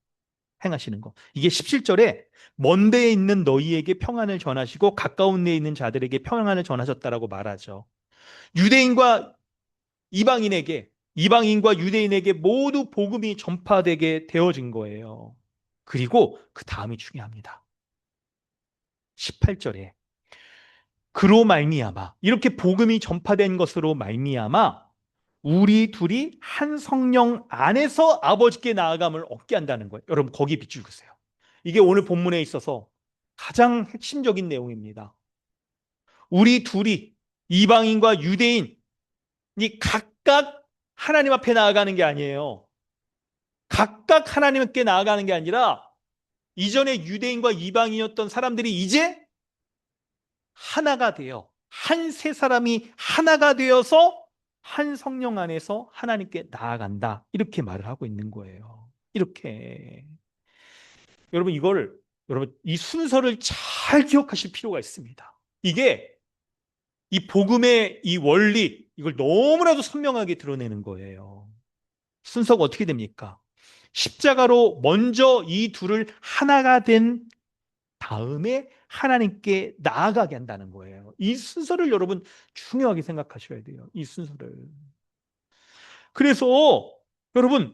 행하시는 거. 이게 17절에 먼 데에 있는 너희에게 평안을 전하시고 가까운 데에 있는 자들에게 평안을 전하셨다라고 말하죠. 유대인과 이방인에게, 이방인과 유대인에게 모두 복음이 전파되게 되어진 거예요. 그리고 그 다음이 중요합니다. 18절에 그로 말미암아 이렇게 복음이 전파된 것으로 말미암아 우리 둘이 한 성령 안에서 아버지께 나아감을 얻게 한다는 거예요. 여러분 거기 빗줄 그세요. 이게 오늘 본문에 있어서 가장 핵심적인 내용입니다. 우리 둘이 이방인과 유대인이 각각 하나님 앞에 나아가는 게 아니에요. 각각 하나님께 나아가는 게 아니라 이전에 유대인과 이방인이었던 사람들이 이제 하나가 되어 한 세 사람이 하나가 되어서 한 성령 안에서 하나님께 나아간다. 이렇게 말을 하고 있는 거예요. 이렇게. 여러분 여러분 이 순서를 잘 기억하실 필요가 있습니다. 이게 이 복음의 이 원리 이걸 너무나도 선명하게 드러내는 거예요. 순서가 어떻게 됩니까? 십자가로 먼저 이 둘을 하나가 된 다음에 하나님께 나아가게 한다는 거예요. 이 순서를 여러분 중요하게 생각하셔야 돼요. 이 순서를. 그래서 여러분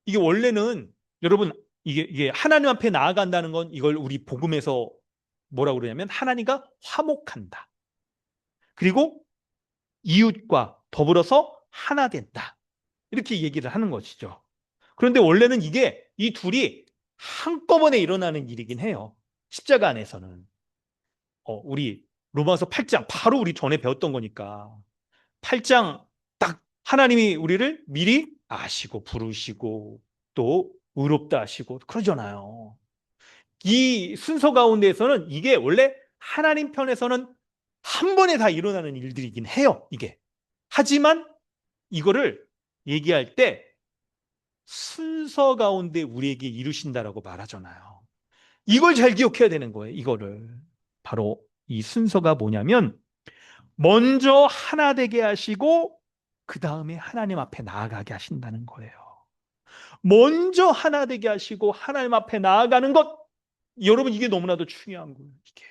이게 원래는 여러분 이게 하나님 앞에 나아간다는 건 이걸 우리 복음에서 뭐라고 그러냐면 하나님과 화목한다. 그리고 이웃과 더불어서 하나 된다. 이렇게 얘기를 하는 것이죠. 그런데 원래는 이게 이 둘이 한꺼번에 일어나는 일이긴 해요. 십자가 안에서는. 우리 로마서 8장 바로 우리 전에 배웠던 거니까 8장 딱 하나님이 우리를 미리 아시고 부르시고 또 의롭다 하시고 그러잖아요. 이 순서 가운데에서는 이게 원래 하나님 편에서는 한 번에 다 일어나는 일들이긴 해요. 이게. 하지만 이거를 얘기할 때 순서 가운데 우리에게 이루신다라고 말하잖아요. 이걸 잘 기억해야 되는 거예요. 이거를. 바로 이 순서가 뭐냐면 먼저 하나 되게 하시고 그 다음에 하나님 앞에 나아가게 하신다는 거예요. 먼저 하나 되게 하시고 하나님 앞에 나아가는 것 여러분 이게 너무나도 중요한 거예요. 이게.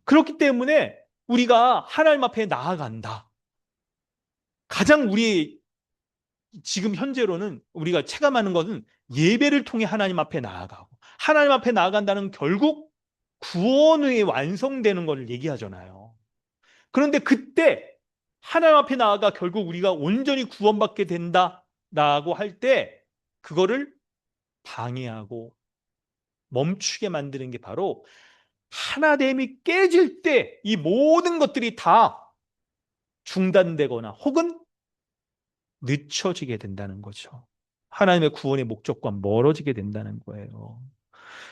그렇기 때문에 우리가 하나님 앞에 나아간다. 가장 우리 지금 현재로는 우리가 체감하는 것은 예배를 통해 하나님 앞에 나아가고 하나님 앞에 나아간다는 결국 구원 후에 완성되는 것을 얘기하잖아요. 그런데 그때 하나님 앞에 나아가 결국 우리가 온전히 구원받게 된다라고 할 때 그거를 방해하고 멈추게 만드는 게 바로 하나됨이 깨질 때 이 모든 것들이 다 중단되거나 혹은 늦춰지게 된다는 거죠. 하나님의 구원의 목적과 멀어지게 된다는 거예요.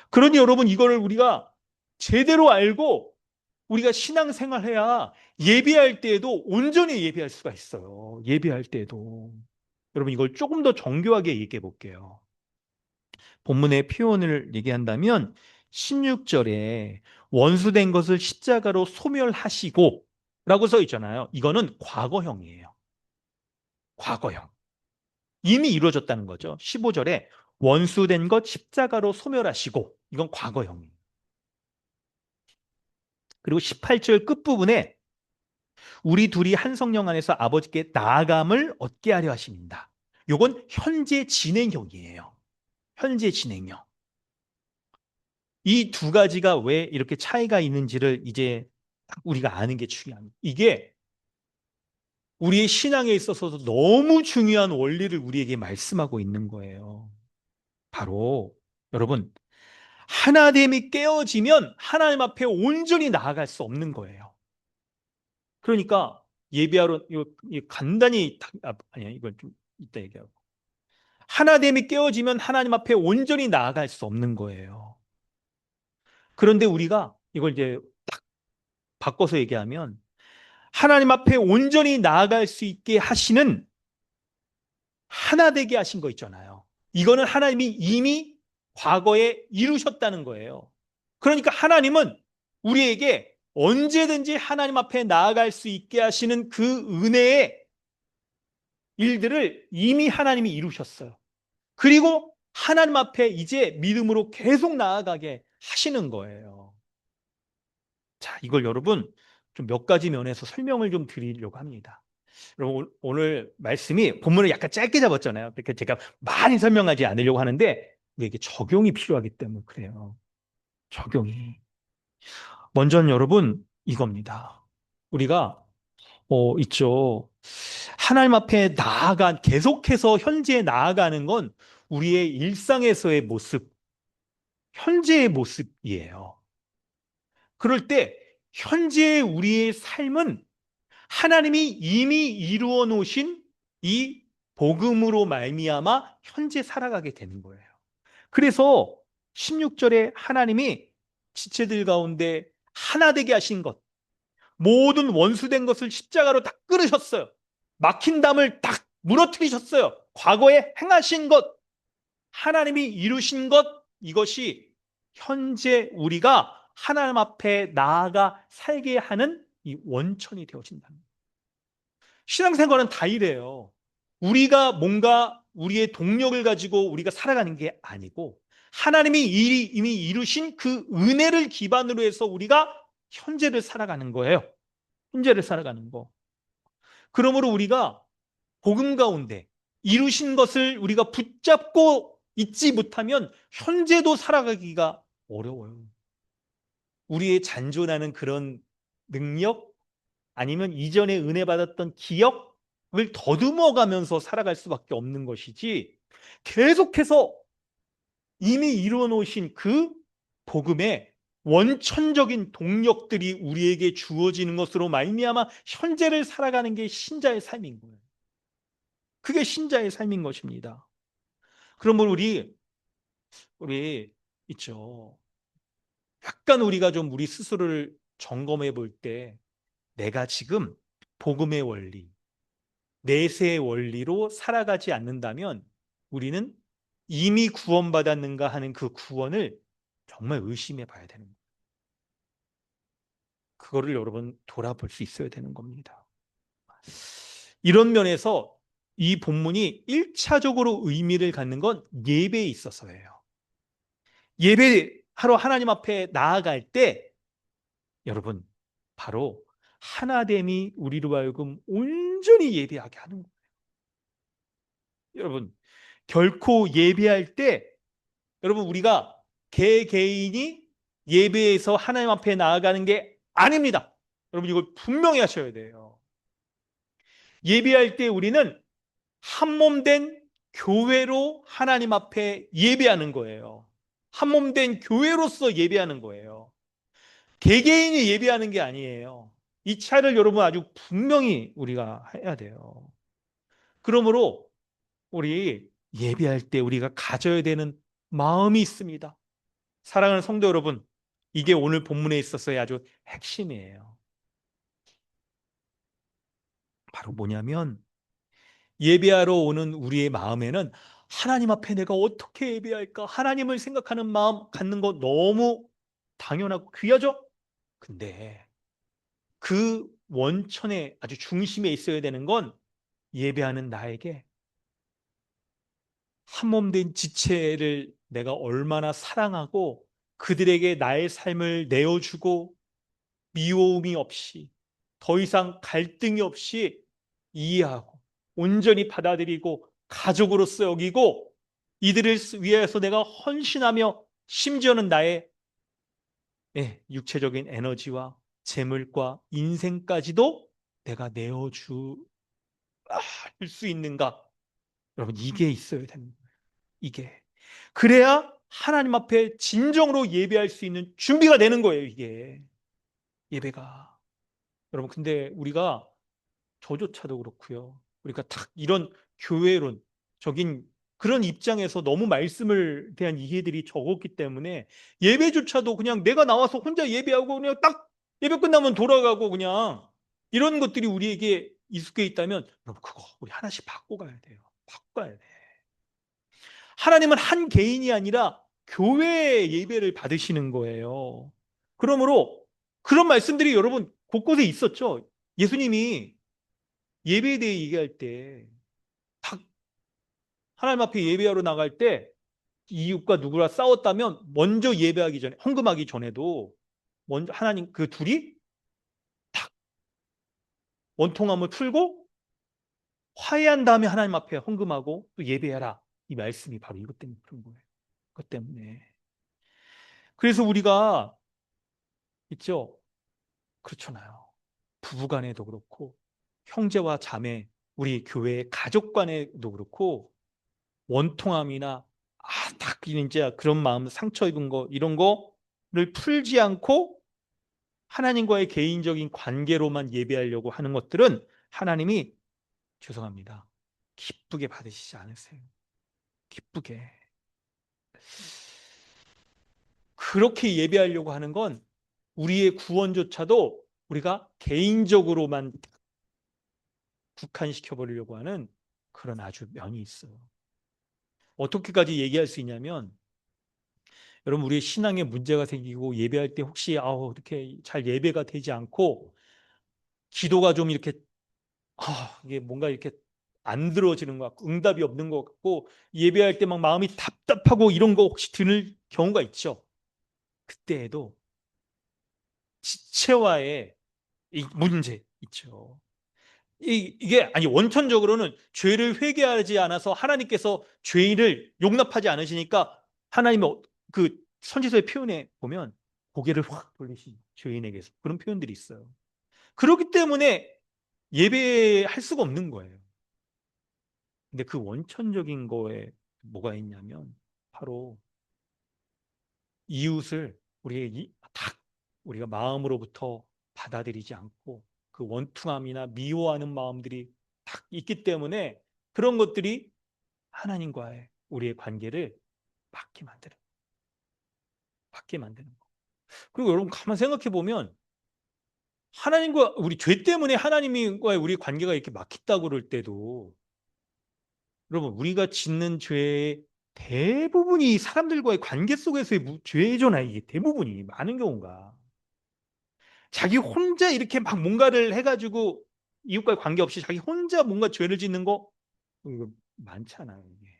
그러니 여러분 이거를 우리가 제대로 알고 우리가 신앙생활해야 예배할 때에도 온전히 예배할 수가 있어요. 예배할 때에도. 여러분 이걸 조금 더 정교하게 얘기해 볼게요. 본문의 표현을 얘기한다면 16절에 원수된 것을 십자가로 소멸하시고 라고 써 있잖아요. 이거는 과거형이에요. 과거형. 이미 이루어졌다는 거죠. 15절에 원수된 것 십자가로 소멸하시고, 이건 과거형이에요. 그리고 18절 끝부분에 우리 둘이 한 성령 안에서 아버지께 나아감을 얻게 하려 하십니다. 이건 현재 진행형이에요. 현재 진행형. 이 두 가지가 왜 이렇게 차이가 있는지를 이제 딱 우리가 아는 게 중요합니다. 이게 우리의 신앙에 있어서도 너무 중요한 원리를 우리에게 말씀하고 있는 거예요. 바로 여러분, 하나됨이 깨어지면 하나님 앞에 온전히 나아갈 수 없는 거예요. 그러니까 예배하러 이거 간단히 아니야, 이걸 좀 이따 얘기하고, 하나됨이 깨어지면 하나님 앞에 온전히 나아갈 수 없는 거예요. 그런데 우리가 이걸 이제 딱 바꿔서 얘기하면 하나님 앞에 온전히 나아갈 수 있게 하시는 하나 되게 하신 거 있잖아요. 이거는 하나님이 이미 과거에 이루셨다는 거예요. 그러니까 하나님은 우리에게 언제든지 하나님 앞에 나아갈 수 있게 하시는 그 은혜의 일들을 이미 하나님이 이루셨어요. 그리고 하나님 앞에 이제 믿음으로 계속 나아가게 하시는 거예요. 자, 이걸 여러분 좀 몇 가지 면에서 설명을 좀 드리려고 합니다. 여러분, 오늘 말씀이 본문을 약간 짧게 잡았잖아요. 그러니까 제가 많이 설명하지 않으려고 하는데 이게 적용이 필요하기 때문에 그래요. 적용이. 먼저는 여러분 이겁니다. 우리가 있죠. 하나님 앞에 계속해서 현재에 나아가는 건 우리의 일상에서의 모습, 현재의 모습이에요. 그럴 때 현재의 우리의 삶은 하나님이 이미 이루어 놓으신 이 복음으로 말미암아 현재 살아가게 되는 거예요. 그래서 16절에 하나님이 지체들 가운데 하나 되게 하신 것, 모든 원수된 것을 십자가로 다 끊으셨어요. 막힌 담을 딱 무너뜨리셨어요. 과거에 행하신 것, 하나님이 이루신 것, 이것이 현재 우리가 하나님 앞에 나아가 살게 하는 이 원천이 되어진다는 거예요. 신앙생활은 다 이래요. 우리가 뭔가 우리의 동력을 가지고 우리가 살아가는 게 아니고 하나님이 이미 이루신 그 은혜를 기반으로 해서 우리가 현재를 살아가는 거예요. 현재를 살아가는 거. 그러므로 우리가 복음 가운데 이루신 것을 우리가 붙잡고 있지 못하면 현재도 살아가기가 어려워요. 우리의 잔존하는 그런 능력, 아니면 이전에 은혜 받았던 기억을 더듬어 가면서 살아갈 수밖에 없는 것이지, 계속해서 이미 이루어 놓으신 그 복음의 원천적인 동력들이 우리에게 주어지는 것으로 말미암아 현재를 살아가는 게 신자의 삶인 거예요. 그게 신자의 삶인 것입니다. 그러면 우리 있죠. 약간 우리가 좀 우리 스스로를 점검해 볼 때 내가 지금 복음의 원리, 내세의 원리로 살아가지 않는다면 우리는 이미 구원받았는가 하는 그 구원을 정말 의심해 봐야 되는 거예요. 그거를 여러분 돌아볼 수 있어야 되는 겁니다. 이런 면에서 이 본문이 1차적으로 의미를 갖는 건 예배에 있어서예요. 예배하러 하나님 앞에 나아갈 때 여러분 바로 하나됨이 우리로 하여금 온전히 예배하게 하는 거예요. 여러분 결코 예배할 때 여러분 우리가 개개인이 예배에서 하나님 앞에 나아가는 게 아닙니다. 여러분 이걸 분명히 하셔야 돼요. 예배할 때 우리는 한몸된 교회로 하나님 앞에 예배하는 거예요. 한몸된 교회로서 예배하는 거예요. 개개인이 예배하는 게 아니에요. 이 차이를 여러분 아주 분명히 우리가 해야 돼요. 그러므로 우리 예배할 때 우리가 가져야 되는 마음이 있습니다. 사랑하는 성도 여러분, 이게 오늘 본문에 있어서의 아주 핵심이에요. 바로 뭐냐면 예배하러 오는 우리의 마음에는 하나님 앞에 내가 어떻게 예배할까? 하나님을 생각하는 마음 갖는 거 너무 당연하고 귀하죠? 근데 그 원천의 아주 중심에 있어야 되는 건 예배하는 나에게 한몸된 지체를 내가 얼마나 사랑하고 그들에게 나의 삶을 내어주고 미워움이 없이 더 이상 갈등이 없이 이해하고 온전히 받아들이고 가족으로서 여기고 이들을 위해서 내가 헌신하며 심지어는 나의 육체적인 에너지와 재물과 인생까지도 내가 내어줄 수 있는가? 여러분 이게 있어야 됩니다. 이게. 그래야 하나님 앞에 진정으로 예배할 수 있는 준비가 되는 거예요, 이게. 예배가. 여러분, 근데 우리가 저조차도 그렇고요. 우리가 딱 이런 교회론적인 그런 입장에서 너무 말씀을 대한 이해들이 적었기 때문에 예배조차도 그냥 내가 나와서 혼자 예배하고 그냥 딱 예배 끝나면 돌아가고 그냥 이런 것들이 우리에게 익숙해 있다면 여러분 그거 우리 하나씩 바꿔가야 돼요. 바꿔가야 돼. 하나님은 한 개인이 아니라 교회의 예배를 받으시는 거예요. 그러므로 그런 말씀들이 여러분 곳곳에 있었죠. 예수님이 예배에 대해 얘기할 때 딱 하나님 앞에 예배하러 나갈 때 이웃과 누구랑 싸웠다면 먼저 예배하기 전에 헌금하기 전에도 먼저 하나님 그 둘이 딱 원통함을 풀고 화해한 다음에 하나님 앞에 헌금하고 또 예배해라. 이 말씀이 바로 이것 때문에 그런 거예요. 그것 때문에. 그래서 우리가 있죠. 그렇잖아요. 부부간에도 그렇고 형제와 자매, 우리 교회 가족 간에도 그렇고 원통함이나 딱 이제 그런 마음 상처 입은 거 이런 거를 풀지 않고 하나님과의 개인적인 관계로만 예배하려고 하는 것들은 하나님이 죄송합니다. 기쁘게 받으시지 않으세요. 기쁘게. 그렇게 예배하려고 하는 건 우리의 구원조차도 우리가 개인적으로만 국한시켜 버리려고 하는 그런 아주 면이 있어요. 어떻게까지 얘기할 수 있냐면 여러분 우리의 신앙에 문제가 생기고 예배할 때 혹시 이렇게 잘 예배가 되지 않고 기도가 좀 이렇게 이게 뭔가 이렇게 안 들어지는 것 같고 응답이 없는 것 같고 예배할 때 막 마음이 답답하고 이런 거 혹시 드는 경우가 있죠. 그때에도 지체와의 이 문제 있죠. 이게 아니 원천적으로는 죄를 회개하지 않아서 하나님께서 죄인을 용납하지 않으시니까 하나님의 그 선지서의 표현에 보면 고개를 확 돌리신 죄인에게서 그런 표현들이 있어요. 그렇기 때문에 예배할 수가 없는 거예요. 근데 그 원천적인 거에 뭐가 있냐면 바로 이웃을 딱 우리가 마음으로부터 받아들이지 않고 그 원통함이나 미워하는 마음들이 딱 있기 때문에 그런 것들이 하나님과의 우리의 관계를 막게 만드는 거. 그리고 여러분 가만 생각해 보면 하나님과 우리 죄 때문에 하나님과의 우리 관계가 이렇게 막혔다고 그럴 때도 여러분 우리가 짓는 죄의 대부분이 사람들과의 관계 속에서의 죄잖아요. 이게 대부분이 많은 경우가 자기 혼자 이렇게 막 뭔가를 해가지고 이웃과의 관계 없이 자기 혼자 뭔가 죄를 짓는 거 이거 많잖아요. 이게.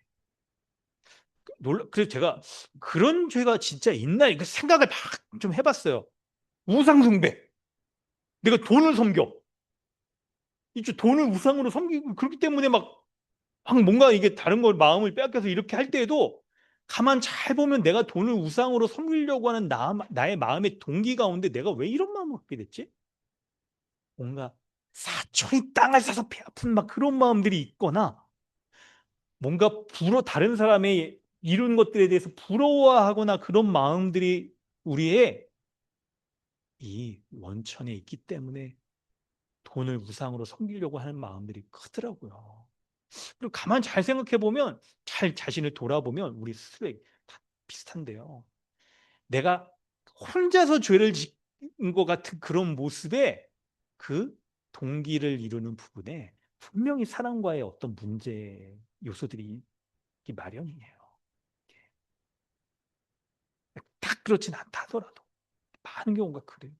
그래서 제가 그런 죄가 진짜 있나 이렇게 생각을 막 좀 해봤어요. 우상숭배. 내가 돈을 섬겨. 이제 돈을 우상으로 섬기고 그렇기 때문에 막 뭔가 이게 다른 걸 마음을 빼앗겨서 이렇게 할 때에도 가만 잘 보면 내가 돈을 우상으로 섬기려고 하는 나의 마음의 동기 가운데 내가 왜 이런 마음을 갖게 됐지? 뭔가 사촌이 땅을 사서 배 아픈 막 그런 마음들이 있거나 뭔가 다른 사람의 이룬 것들에 대해서 부러워하거나 그런 마음들이 우리의 이 원천에 있기 때문에 돈을 우상으로 섬기려고 하는 마음들이 크더라고요. 그리고 가만 잘 생각해 보면 잘 자신을 돌아보면 우리 스스로 다 비슷한데요. 내가 혼자서 죄를 짓는 것 같은 그런 모습에 그 동기를 이루는 부분에 분명히 사랑과의 어떤 문제 요소들이 마련이에요. 딱 그렇진 않다 하더라도 많은 경우가 그래요.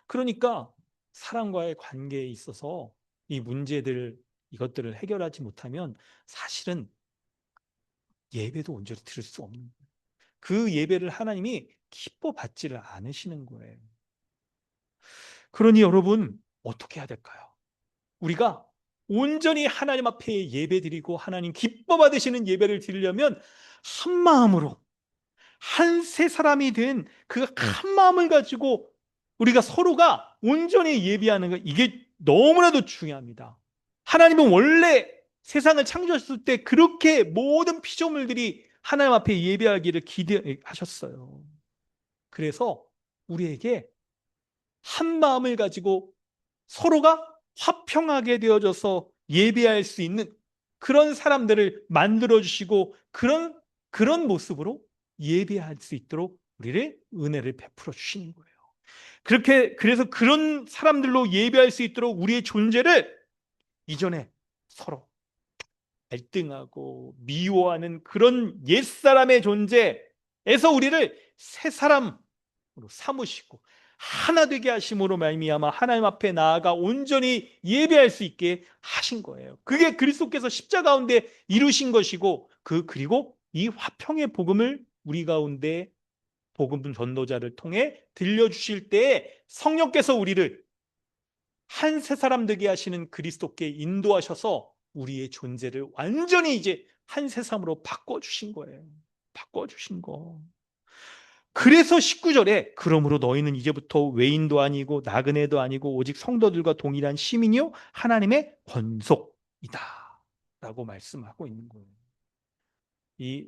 그러니까 사람과의 관계에 있어서 이 문제들 이것들을 해결하지 못하면 사실은 예배도 온전히 드릴 수 없는 거예요. 그 예배를 하나님이 기뻐 받지를 않으시는 거예요. 그러니 여러분 어떻게 해야 될까요? 우리가 온전히 하나님 앞에 예배드리고 하나님 기뻐 받으시는 예배를 드리려면 한 마음으로 한 세 사람이 된 그 한 마음을 가지고 우리가 서로가 온전히 예배하는 것, 이게 너무나도 중요합니다. 하나님은 원래 세상을 창조하셨을 때 그렇게 모든 피조물들이 하나님 앞에 예배하기를 기대하셨어요. 그래서 우리에게 한 마음을 가지고 서로가 화평하게 되어져서 예배할 수 있는 그런 사람들을 만들어 주시고 그런 모습으로 예배할 수 있도록 우리를 은혜를 베풀어 주시는 거예요. 그래서 그런 사람들로 예배할 수 있도록 우리의 존재를 이전에 서로 갈등하고 미워하는 그런 옛사람의 존재에서 우리를 새 사람으로 삼으시고 하나 되게 하심으로 말미암아 하나님 앞에 나아가 온전히 예배할 수 있게 하신 거예요. 그게 그리스도께서 십자가 가운데 이루신 것이고 그리고 이 화평의 복음을 우리 가운데 복음 전도자를 통해 들려주실 때에 성령께서 우리를 한 세 사람 되게 하시는 그리스도께 인도하셔서 우리의 존재를 완전히 이제 한 세상으로 바꿔주신 거예요. 바꿔주신 거. 그래서 19절에 그러므로 너희는 이제부터 외인도 아니고 나그네도 아니고 오직 성도들과 동일한 시민이요 하나님의 권속이다 라고 말씀하고 있는 거예요. 이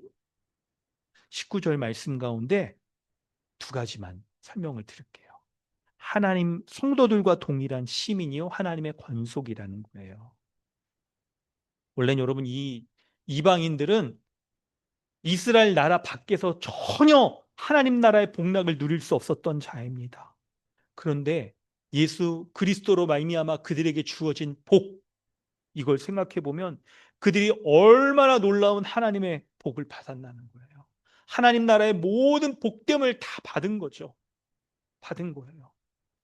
19절 말씀 가운데 두 가지만 설명을 드릴게요. 하나님 성도들과 동일한 시민이요 하나님의 권속이라는 거예요. 원래는 여러분 이 이방인들은 이스라엘 나라 밖에서 전혀 하나님 나라의 복락을 누릴 수 없었던 자입니다. 그런데 예수 그리스도로 말미암아 그들에게 주어진 복, 이걸 생각해 보면 그들이 얼마나 놀라운 하나님의 복을 받았나는 거예요. 하나님 나라의 모든 복됨을 다 받은 거죠. 받은 거예요.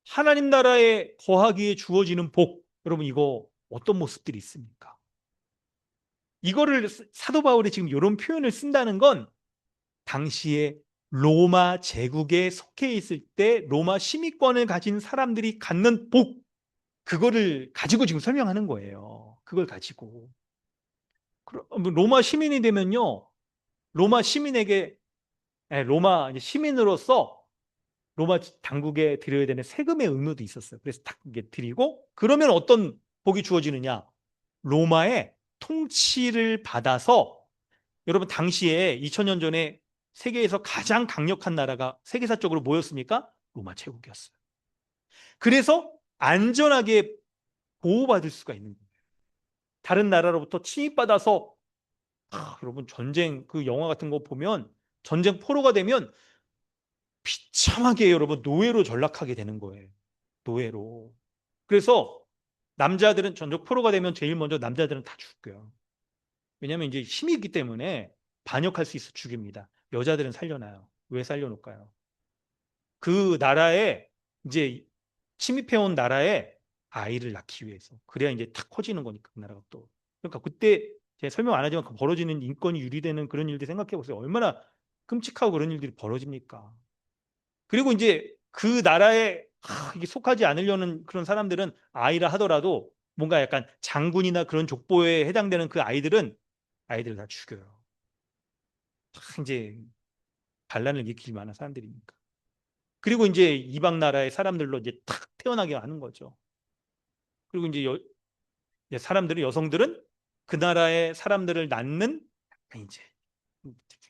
하나님 나라에 거하기에 주어지는 복, 여러분 이거 어떤 모습들이 있습니까? 이거를 사도 바울이 지금 이런 표현을 쓴다는 건 당시에 로마 제국에 속해 있을 때 로마 시민권을 가진 사람들이 갖는 복, 그거를 가지고 지금 설명하는 거예요. 그걸 가지고. 로마 시민이 되면요. 로마 시민에게 로마 시민으로서 로마 당국에 드려야 되는 세금의 의무도 있었어요. 그래서 딱 이게 드리고 그러면 어떤 복이 주어지느냐? 로마의 통치를 받아서 여러분 당시에 2000년 전에 세계에서 가장 강력한 나라가 세계사적으로 뭐였습니까? 로마 제국이었어요. 그래서 안전하게 보호받을 수가 있는 거예요. 다른 나라로부터 침입받아서 여러분 전쟁 그 영화 같은 거 보면 전쟁 포로가 되면 비참하게 여러분 노예로 전락하게 되는 거예요. 노예로. 그래서 남자들은 전적 포로가 되면 제일 먼저 남자들은 다 죽고요. 왜냐하면 이제 힘이 있기 때문에 반역할 수 있어 죽입니다. 여자들은 살려놔요. 왜 살려놓을까요? 그 나라에 이제 침입해온 나라에 아이를 낳기 위해서. 그래야 이제 탁 커지는 거니까 그 나라가 또. 그러니까 그때 제가 설명 안 하지만 그 벌어지는 인권이 유리되는 그런 일들 생각해 보세요. 얼마나 끔찍하고 그런 일들이 벌어집니까? 그리고 이제 그 나라에 이게 속하지 않으려는 그런 사람들은 아이라 하더라도 뭔가 약간 장군이나 그런 족보에 해당되는 그 아이들을 다 죽여요. 이제 반란을 일으킬 만한 사람들이니까. 그리고 이제 이방 나라의 사람들로 이제 탁 태어나게 하는 거죠. 그리고 이제 이제 사람들은 여성들은 그 나라의 사람들을 낳는 이제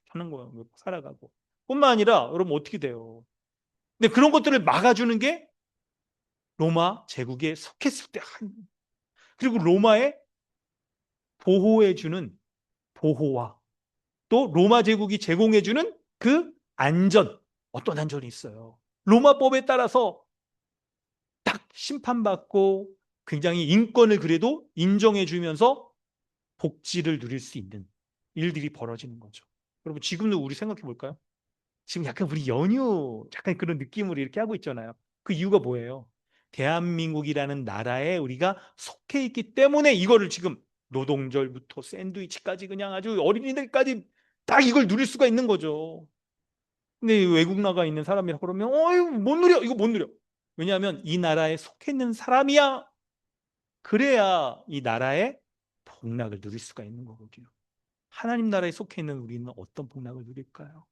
하는 거예요. 살아가고. 뿐만 아니라 여러분 어떻게 돼요? 근데 그런 것들을 막아주는 게 로마 제국에 속했을 때 그리고 로마에 보호해주는 보호와 또 로마 제국이 제공해주는 그 안전, 어떤 안전이 있어요. 로마법에 따라서 딱 심판받고 굉장히 인권을 그래도 인정해주면서 복지를 누릴 수 있는. 일들이 벌어지는 거죠. 여러분 지금도 우리 생각해 볼까요? 지금 약간 우리 연휴 약간 그런 느낌으로 이렇게 하고 있잖아요. 그 이유가 뭐예요? 대한민국이라는 나라에 우리가 속해 있기 때문에 이거를 지금 노동절부터 샌드위치까지 그냥 아주 어린이들까지 다 이걸 누릴 수가 있는 거죠. 근데 외국 나가 있는 사람이라 그러면 이거 못 누려. 이거 못 누려. 왜냐하면 이 나라에 속해 있는 사람이야. 그래야 이 나라의 복락을 누릴 수가 있는 거거든요. 하나님 나라에 속해 있는 우리는 어떤 복락을 누릴까요?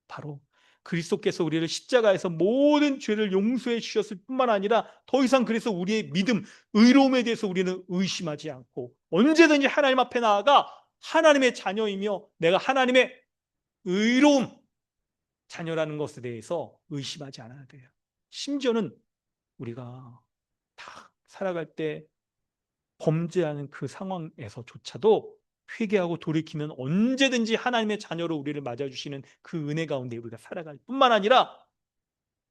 바로 그리스도께서 우리를 십자가에서 모든 죄를 용서해 주셨을 뿐만 아니라 더 이상 그래서 우리의 믿음, 의로움에 대해서 우리는 의심하지 않고 언제든지 하나님 앞에 나아가 하나님의 자녀이며 내가 하나님의 의로움 자녀라는 것에 대해서 의심하지 않아야 돼요. 심지어는 우리가 다 살아갈 때 범죄하는 그 상황에서조차도 회개하고 돌이키면 언제든지 하나님의 자녀로 우리를 맞아주시는 그 은혜 가운데 우리가 살아갈 뿐만 아니라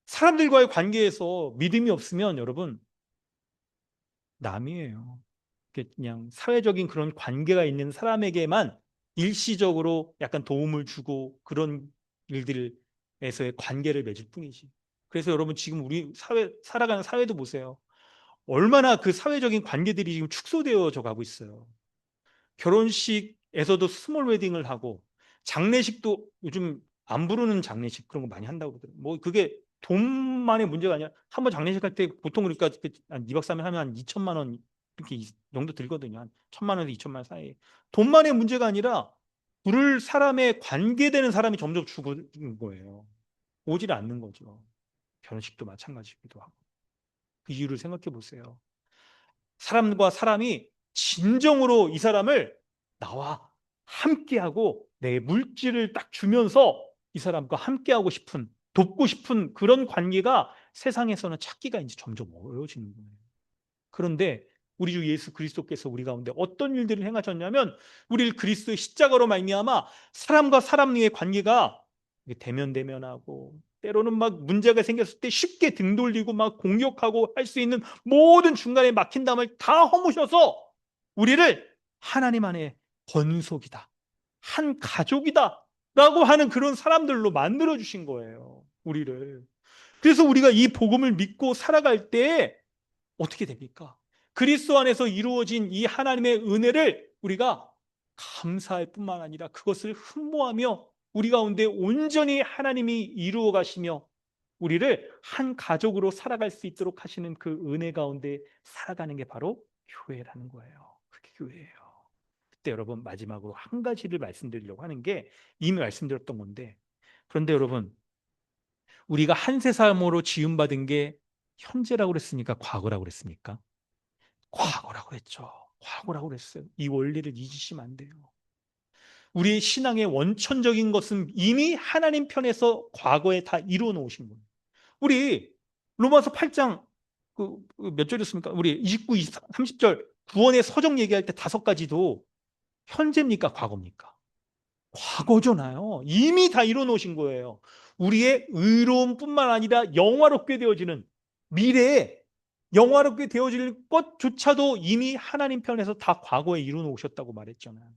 사람들과의 관계에서 믿음이 없으면 여러분 남이에요. 그냥 사회적인 그런 관계가 있는 사람에게만 일시적으로 약간 도움을 주고 그런 일들에서의 관계를 맺을 뿐이지. 그래서 여러분 지금 우리 사회 살아가는 사회도 보세요. 얼마나 그 사회적인 관계들이 지금 축소되어져 가고 있어요. 결혼식에서도 스몰 웨딩을 하고 장례식도 요즘 안 부르는 장례식 그런 거 많이 한다고 그러더라고요. 뭐 그게 돈만의 문제가 아니라 한 번 장례식 할 때 보통 그러니까 한 2박 3일 하면 한 2천만 원 이렇게 이 정도 들거든요. 한 1천만 원에서 2천만 원 사이. 돈만의 문제가 아니라 부를 사람에 관계되는 사람이 점점 죽는 거예요. 오질 않는 거죠. 결혼식도 마찬가지기도 하고. 그 이유를 생각해 보세요. 사람과 사람이 진정으로 이 사람을 나와 함께하고 내 물질을 딱 주면서 이 사람과 함께하고 싶은 돕고 싶은 그런 관계가 세상에서는 찾기가 이제 점점 어려워지는 거예요. 그런데 우리 주 예수 그리스도께서 우리 가운데 어떤 일들을 행하셨냐면 우리를 그리스도의 십자가로 말미암아 사람과 사람의 관계가 대면대면하고 때로는 막 문제가 생겼을 때 쉽게 등 돌리고 막 공격하고 할 수 있는 모든 중간에 막힌 담을 다 허무셔서 우리를 하나님 안에 권속이다. 한 가족이다. 라고 하는 그런 사람들로 만들어 주신 거예요. 우리를. 그래서 우리가 이 복음을 믿고 살아갈 때 어떻게 됩니까? 그리스도 안에서 이루어진 이 하나님의 은혜를 우리가 감사할 뿐만 아니라 그것을 흠모하며 우리 가운데 온전히 하나님이 이루어 가시며 우리를 한 가족으로 살아갈 수 있도록 하시는 그 은혜 가운데 살아가는 게 바로 교회라는 거예요. 그게 교회예요. 그때 여러분 마지막으로 한 가지를 말씀드리려고 하는 게 이미 말씀드렸던 건데 그런데 여러분 우리가 한세 사람으로 지음받은 게 현재라고 그랬습니까? 과거라고 그랬습니까? 과거라고 그랬죠. 과거라고 그랬어요. 이 원리를 잊으시면 안 돼요. 우리의 신앙의 원천적인 것은 이미 하나님 편에서 과거에 다 이루어 놓으신 거예요. 우리 로마서 8장 몇 절이었습니까? 우리 29, 30절 구원의 서정 얘기할 때 다섯 가지도 현재입니까? 과거입니까? 과거잖아요. 이미 다 이루어 놓으신 거예요. 우리의 의로움뿐만 아니라 영화롭게 되어지는 미래에 영화롭게 되어질 것조차도 이미 하나님 편에서 다 과거에 이루어 놓으셨다고 말했잖아요.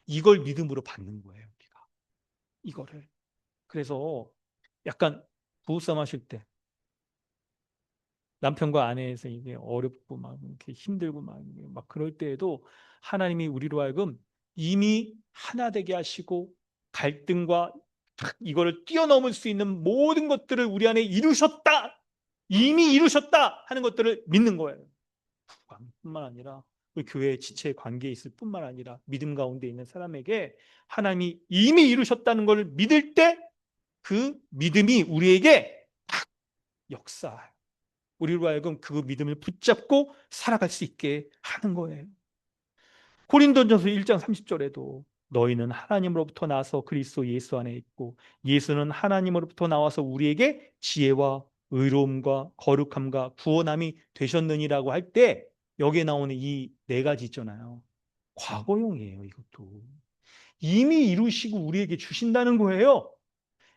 이걸 믿음으로 받는 거예요, 우리가. 이거를. 그래서 약간 부부싸움 하실 때 남편과 아내에서 이게 어렵고 막 이렇게 힘들고 막 그럴 때에도 하나님이 우리로 하여금 이미 하나 되게 하시고 갈등과 이거를 뛰어넘을 수 있는 모든 것들을 우리 안에 이루셨다. 이미 이루셨다 하는 것들을 믿는 거예요. 뿐만 아니라 우리 교회 지체 관계에 있을 뿐만 아니라 믿음 가운데 있는 사람에게 하나님이 이미 이루셨다는 것을 믿을 때 그 믿음이 우리에게 역사 우리로 하여금 그 믿음을 붙잡고 살아갈 수 있게 하는 거예요. 고린도전서 1장 30절에도 너희는 하나님으로부터 나서 그리스도 예수 안에 있고 예수는 하나님으로부터 나와서 우리에게 지혜와 의로움과 거룩함과 구원함이 되셨느니라고 할 때 여기에 나오는 이 네 가지 있잖아요. 과거형이에요, 이것도. 이미 이루시고 우리에게 주신다는 거예요.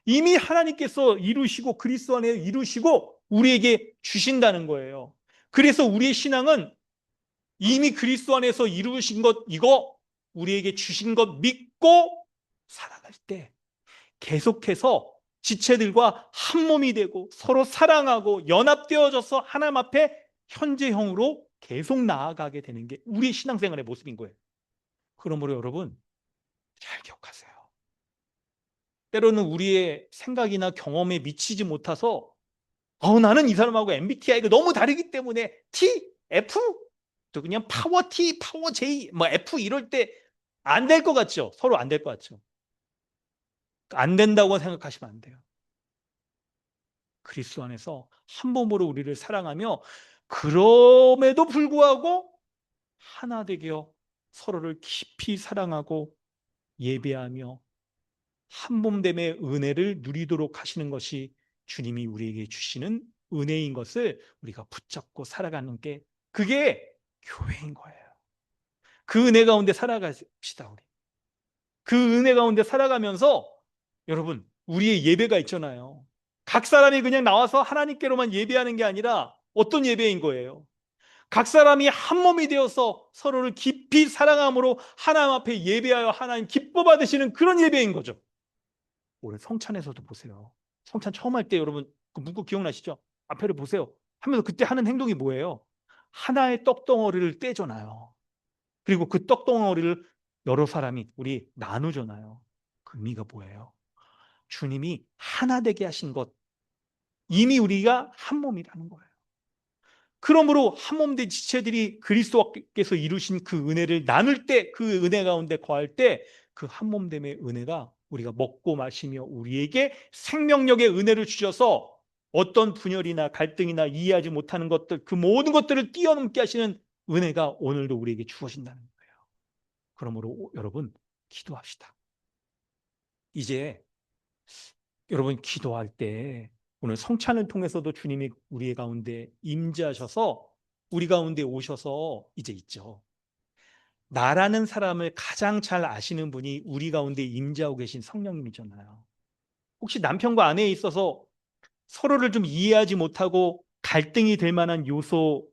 이미 하나님께서 이루시고 그리스도 안에 이루시고 우리에게 주신다는 거예요. 그래서 우리의 신앙은 이미 그리스도 안에서 이루신 것 이거 우리에게 주신 것 믿고 살아갈 때 계속해서 지체들과 한 몸이 되고 서로 사랑하고 연합되어져서 하나님 앞에 현재형으로 계속 나아가게 되는 게 우리의 신앙생활의 모습인 거예요. 그러므로 여러분 잘 기억하세요. 때로는 우리의 생각이나 경험에 미치지 못해서 나는 이 사람하고 MBTI가 너무 다르기 때문에 T, F, 또 그냥 파워 T, 파워 J, 뭐 F 이럴 때 안 될 것 같죠? 서로 안 될 것 같죠? 안 된다고 생각하시면 안 돼요. 그리스도 안에서 한 몸으로 우리를 사랑하며 그럼에도 불구하고 하나 되어 서로를 깊이 사랑하고 예배하며 한 몸됨의 은혜를 누리도록 하시는 것이 주님이 우리에게 주시는 은혜인 것을 우리가 붙잡고 살아가는 게 그게 교회인 거예요. 그 은혜 가운데 살아갑시다. 우리. 그 은혜 가운데 살아가면서 여러분 우리의 예배가 있잖아요. 각 사람이 그냥 나와서 하나님께로만 예배하는 게 아니라 어떤 예배인 거예요? 각 사람이 한 몸이 되어서 서로를 깊이 사랑함으로 하나님 앞에 예배하여 하나님 기뻐 받으시는 그런 예배인 거죠. 올해 성찬에서도 보세요. 성찬 처음 할 때 여러분 그 문구 기억나시죠? 앞에를 보세요. 하면서 그때 하는 행동이 뭐예요? 하나의 떡덩어리를 떼잖아요. 그리고 그 떡덩어리를 여러 사람이 우리 나누잖아요. 그 의미가 뭐예요? 주님이 하나 되게 하신 것, 이미 우리가 한 몸이라는 거예요. 그러므로 한 몸 된 지체들이 그리스도께서 이루신 그 은혜를 나눌 때, 그 은혜 가운데 거할 때 그 한 몸됨의 은혜가 우리가 먹고 마시며 우리에게 생명력의 은혜를 주셔서 어떤 분열이나 갈등이나 이해하지 못하는 것들, 그 모든 것들을 뛰어넘게 하시는 은혜가 오늘도 우리에게 주어진다는 거예요. 그러므로 여러분 기도합시다. 이제 여러분 기도할 때 오늘 성찬을 통해서도 주님이 우리 가운데 임재하셔서 우리 가운데 오셔서 이제 있죠. 나라는 사람을 가장 잘 아시는 분이 우리 가운데 임재하고 계신 성령님이잖아요. 혹시 남편과 아내에 있어서 서로를 좀 이해하지 못하고 갈등이 될 만한 요소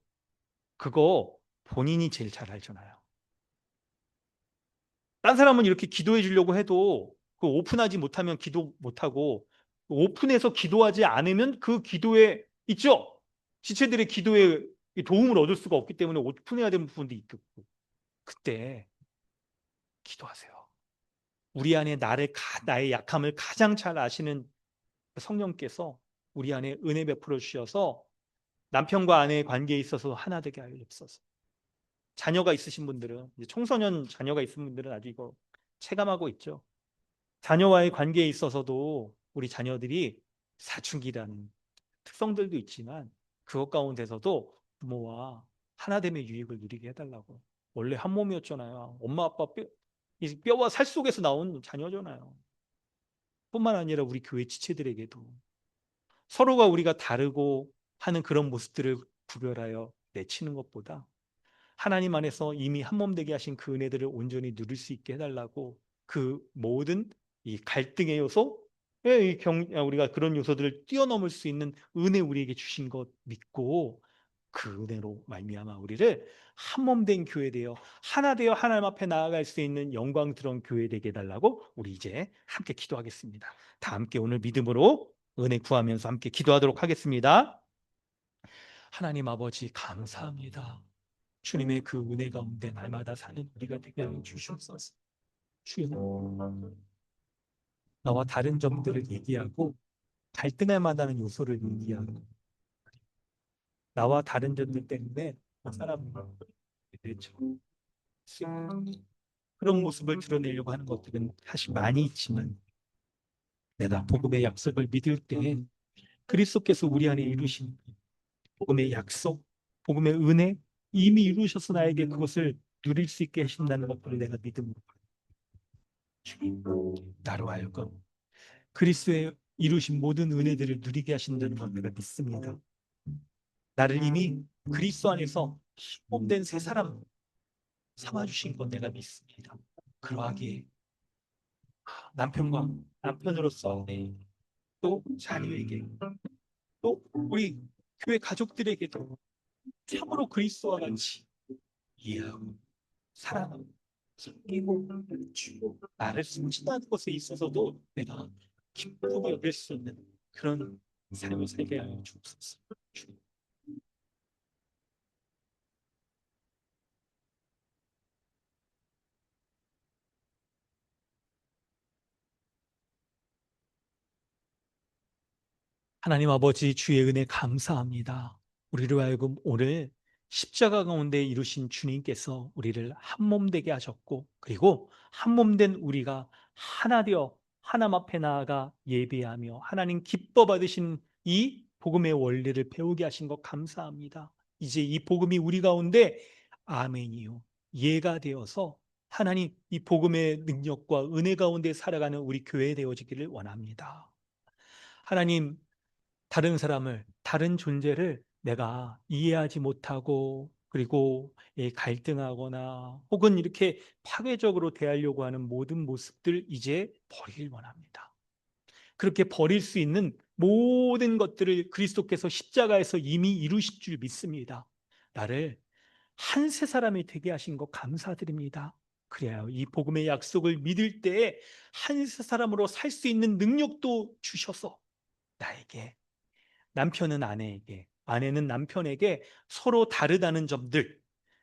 그거 본인이 제일 잘 알잖아요. 딴 사람은 이렇게 기도해 주려고 해도 그 오픈하지 못하면 기도 못하고 오픈해서 기도하지 않으면 그 기도에 있죠. 지체들의 기도에 도움을 얻을 수가 없기 때문에 오픈해야 되는 부분도 있고 그때 기도하세요. 우리 안에 나의 약함을 가장 잘 아시는 성령께서 우리 안에 은혜 베풀어 주셔서 남편과 아내의 관계에 있어서 하나 되게 하여 주옵소서. 자녀가 있으신 분들은 이제 청소년 자녀가 있으신 분들은 아주 이거 체감하고 있죠. 자녀와의 관계에 있어서도 우리 자녀들이 사춘기라는 특성들도 있지만 그것 가운데서도 부모와 하나됨의 유익을 누리게 해달라고. 원래 한 몸이었잖아요. 엄마 아빠 이 뼈와 살 속에서 나온 자녀잖아요. 뿐만 아니라 우리 교회 지체들에게도 서로가 우리가 다르고 하는 그런 모습들을 구별하여 내치는 것보다 하나님 안에서 이미 한 몸 되게 하신 그 은혜들을 온전히 누릴 수 있게 해달라고 그 모든 이 갈등의 요소, 우리가 그런 요소들을 뛰어넘을 수 있는 은혜 우리에게 주신 것 믿고 그 은혜로 말미암아 우리를 한 몸 된 교회 되어 하나 되어 하나님 앞에 나아갈 수 있는 영광스러운 교회 되게 해달라고 우리 이제 함께 기도하겠습니다. 다 함께 오늘 믿음으로 은혜 구하면서 함께 기도하도록 하겠습니다. 하나님 아버지 감사합니다. 주님의 그 은혜 가운데 날마다 사는 우리가 되게 하여 주시옵소서. 주여, 나와 다른 점들을 얘기하고 갈등할 만한 요소를 얘기하고 나와 다른 점들 때문에 그 사람을 내쳐 그런 모습을 드러내려고 하는 것들은 사실 많이 있지만 내가 복음의 약속을 믿을 때 그리스도께서 우리 안에 이루신 복음의 약속, 복음의 은혜 이미 이루셔서 나에게 그것을 누릴 수 있게 하신다는 것들을 내가 믿음으로 주님 나로 하여금 그리스도의 이루신 모든 은혜들을 누리게 하신다는 걸 내가 믿습니다. 나를 이미 그리스도 안에서 몸된 새 사람 삼아주신 것 내가 믿습니다. 그러하기에 남편과 남편으로서 또 자녀에게 또 우리 교회 가족들에게도 참으로 그리스도와 같이 이해하고 사랑하고 섬기고 주고 나를 숨지는 것에 있어서도 내가 기쁘게 여길 수 있는 그런 삶을 살게 하여 주옵소서. 하나님 아버지 주의 은혜 감사합니다. 우리를 하여금 오늘 십자가 가운데 이루신 주님께서 우리를 한 몸 되게 하셨고, 그리고 한 몸 된 우리가 하나 되어 하나님 앞에 나아가 예배하며 하나님 기뻐 받으신 이 복음의 원리를 배우게 하신 것 감사합니다. 이제 이 복음이 우리 가운데 아멘이요 예가 되어서 하나님 이 복음의 능력과 은혜 가운데 살아가는 우리 교회 되어지기를 원합니다. 하나님, 다른 사람을, 다른 존재를 내가 이해하지 못하고, 그리고 갈등하거나 혹은 이렇게 파괴적으로 대하려고 하는 모든 모습들 이제 버리길 원합니다. 그렇게 버릴 수 있는 모든 것들을 그리스도께서 십자가에서 이미 이루실 줄 믿습니다. 나를 한 세 사람이 되게 하신 것 감사드립니다. 그래야 이 복음의 약속을 믿을 때에 한 세 사람으로 살 수 있는 능력도 주셔서 나에게, 남편은 아내에게, 아내는 남편에게 서로 다르다는 점들,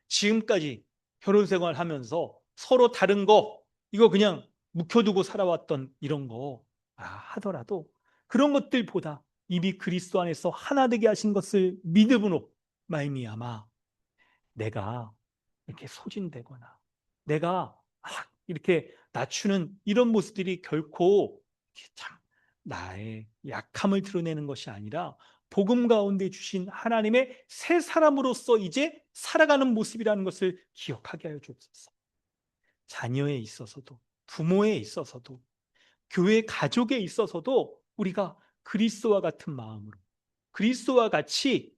지금까지 결혼 생활하면서 서로 다른 거, 이거 그냥 묵혀두고 살아왔던 이런 거 하더라도 그런 것들보다 이미 그리스도 안에서 하나 되게 하신 것을 믿음으로 말미암아 내가 이렇게 소진되거나 내가 이렇게 낮추는 이런 모습들이 결코 참 나의 약함을 드러내는 것이 아니라 복음 가운데 주신 하나님의 새 사람으로서 이제 살아가는 모습이라는 것을 기억하게 하여 주옵소서. 자녀에 있어서도, 부모에 있어서도, 교회 가족에 있어서도 우리가 그리스도와 같은 마음으로, 그리스도와 같이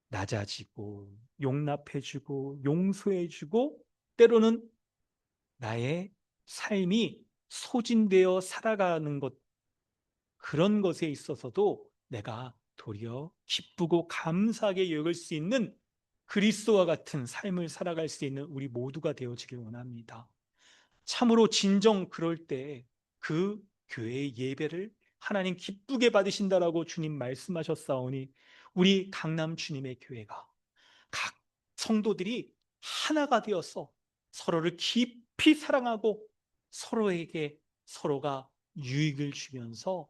낮아지고 용납해주고 용서해주고, 때로는 나의 삶이 소진되어 살아가는 것, 그런 것에 있어서도 내가 도리어 기쁘고 감사하게 여길 수 있는 그리스도와 같은 삶을 살아갈 수 있는 우리 모두가 되어지길 원합니다. 참으로 진정 그럴 때 그 교회의 예배를 하나님 기쁘게 받으신다라고 주님 말씀하셨사오니, 우리 강남 주님의 교회가 각 성도들이 하나가 되어서 서로를 깊이 사랑하고 서로에게 서로가 유익을 주면서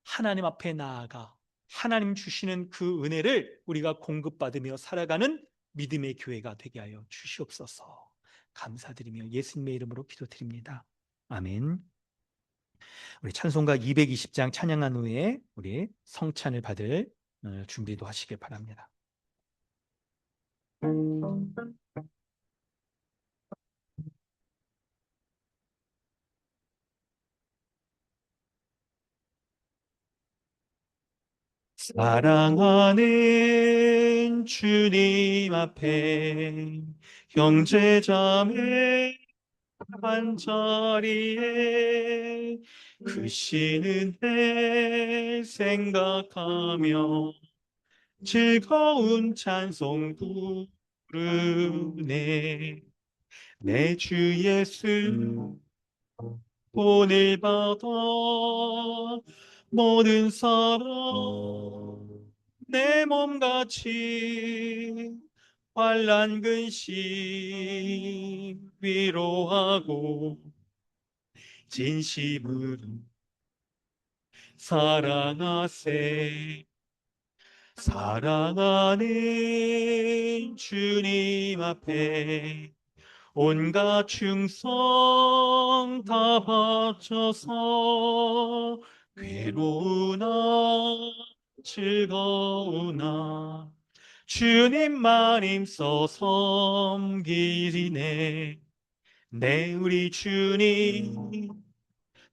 하나님 앞에 나아가 하나님 주시는 그 은혜를 우리가 공급받으며 살아가는 믿음의 교회가 되게 하여 주시옵소서. 감사드리며 예수님의 이름으로 기도드립니다. 아멘. 우리 찬송가 220장 찬양한 후에 우리 성찬을 받을 준비도 하시길 바랍니다. 사랑하는 주님 앞에 형제자매 한 자리에 그 쉬는 해 생각하며 즐거운 찬송 부르네. 내 주 예수 본을 받아 모든 사람 내 몸같이 환난 근심 위로하고 진심으로 사랑하세. 사랑하는 주님 앞에 온갖 충성 다 바쳐서 괴로우나 즐거우나 주님만 힘써 섬기리네. 내 우리 주님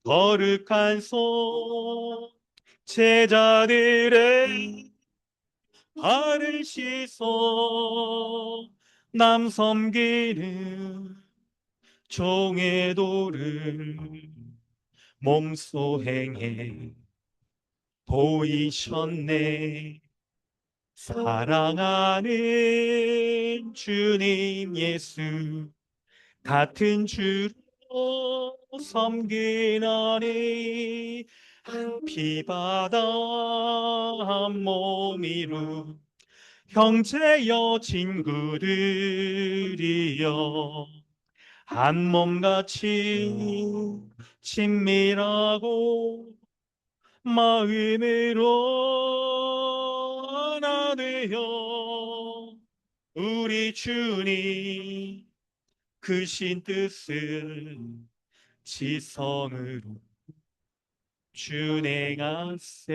거룩한 손 제자들의 발을 씻어 남 섬기는 종의 도를 몸소 행해 보이셨네. 사랑하는 주님 예수 같은 주로 섬기나니 한 피바다 한 몸이루 형제여 친구들이여 한 몸같이 친밀하고 마음으로 하나 되어 우리 주님 크신 뜻을 지성으로 준행하세.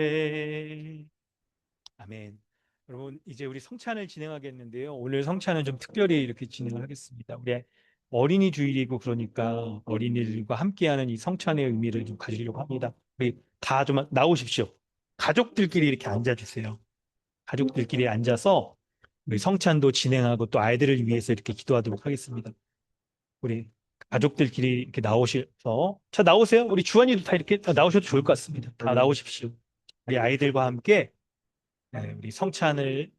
아멘. 여러분, 이제 우리 성찬을 진행하겠는데요. 오늘 성찬은 좀 특별히 이렇게 진행을 하겠습니다. 우리 어린이 주일이고 그러니까 어린이들과 함께하는 이 성찬의 의미를 좀 가지려고 합니다. 우리 다 좀 나오십시오. 가족들끼리 이렇게 앉아주세요. 가족들끼리 앉아서 우리 성찬도 진행하고 또 아이들을 위해서 이렇게 기도하도록 하겠습니다. 우리 가족들끼리 이렇게 나오셔서 자 나오세요. 우리 주한이도 다 이렇게 다 나오셔도 좋을 것 같습니다. 다 나오십시오. 우리 아이들과 함께 우리 성찬을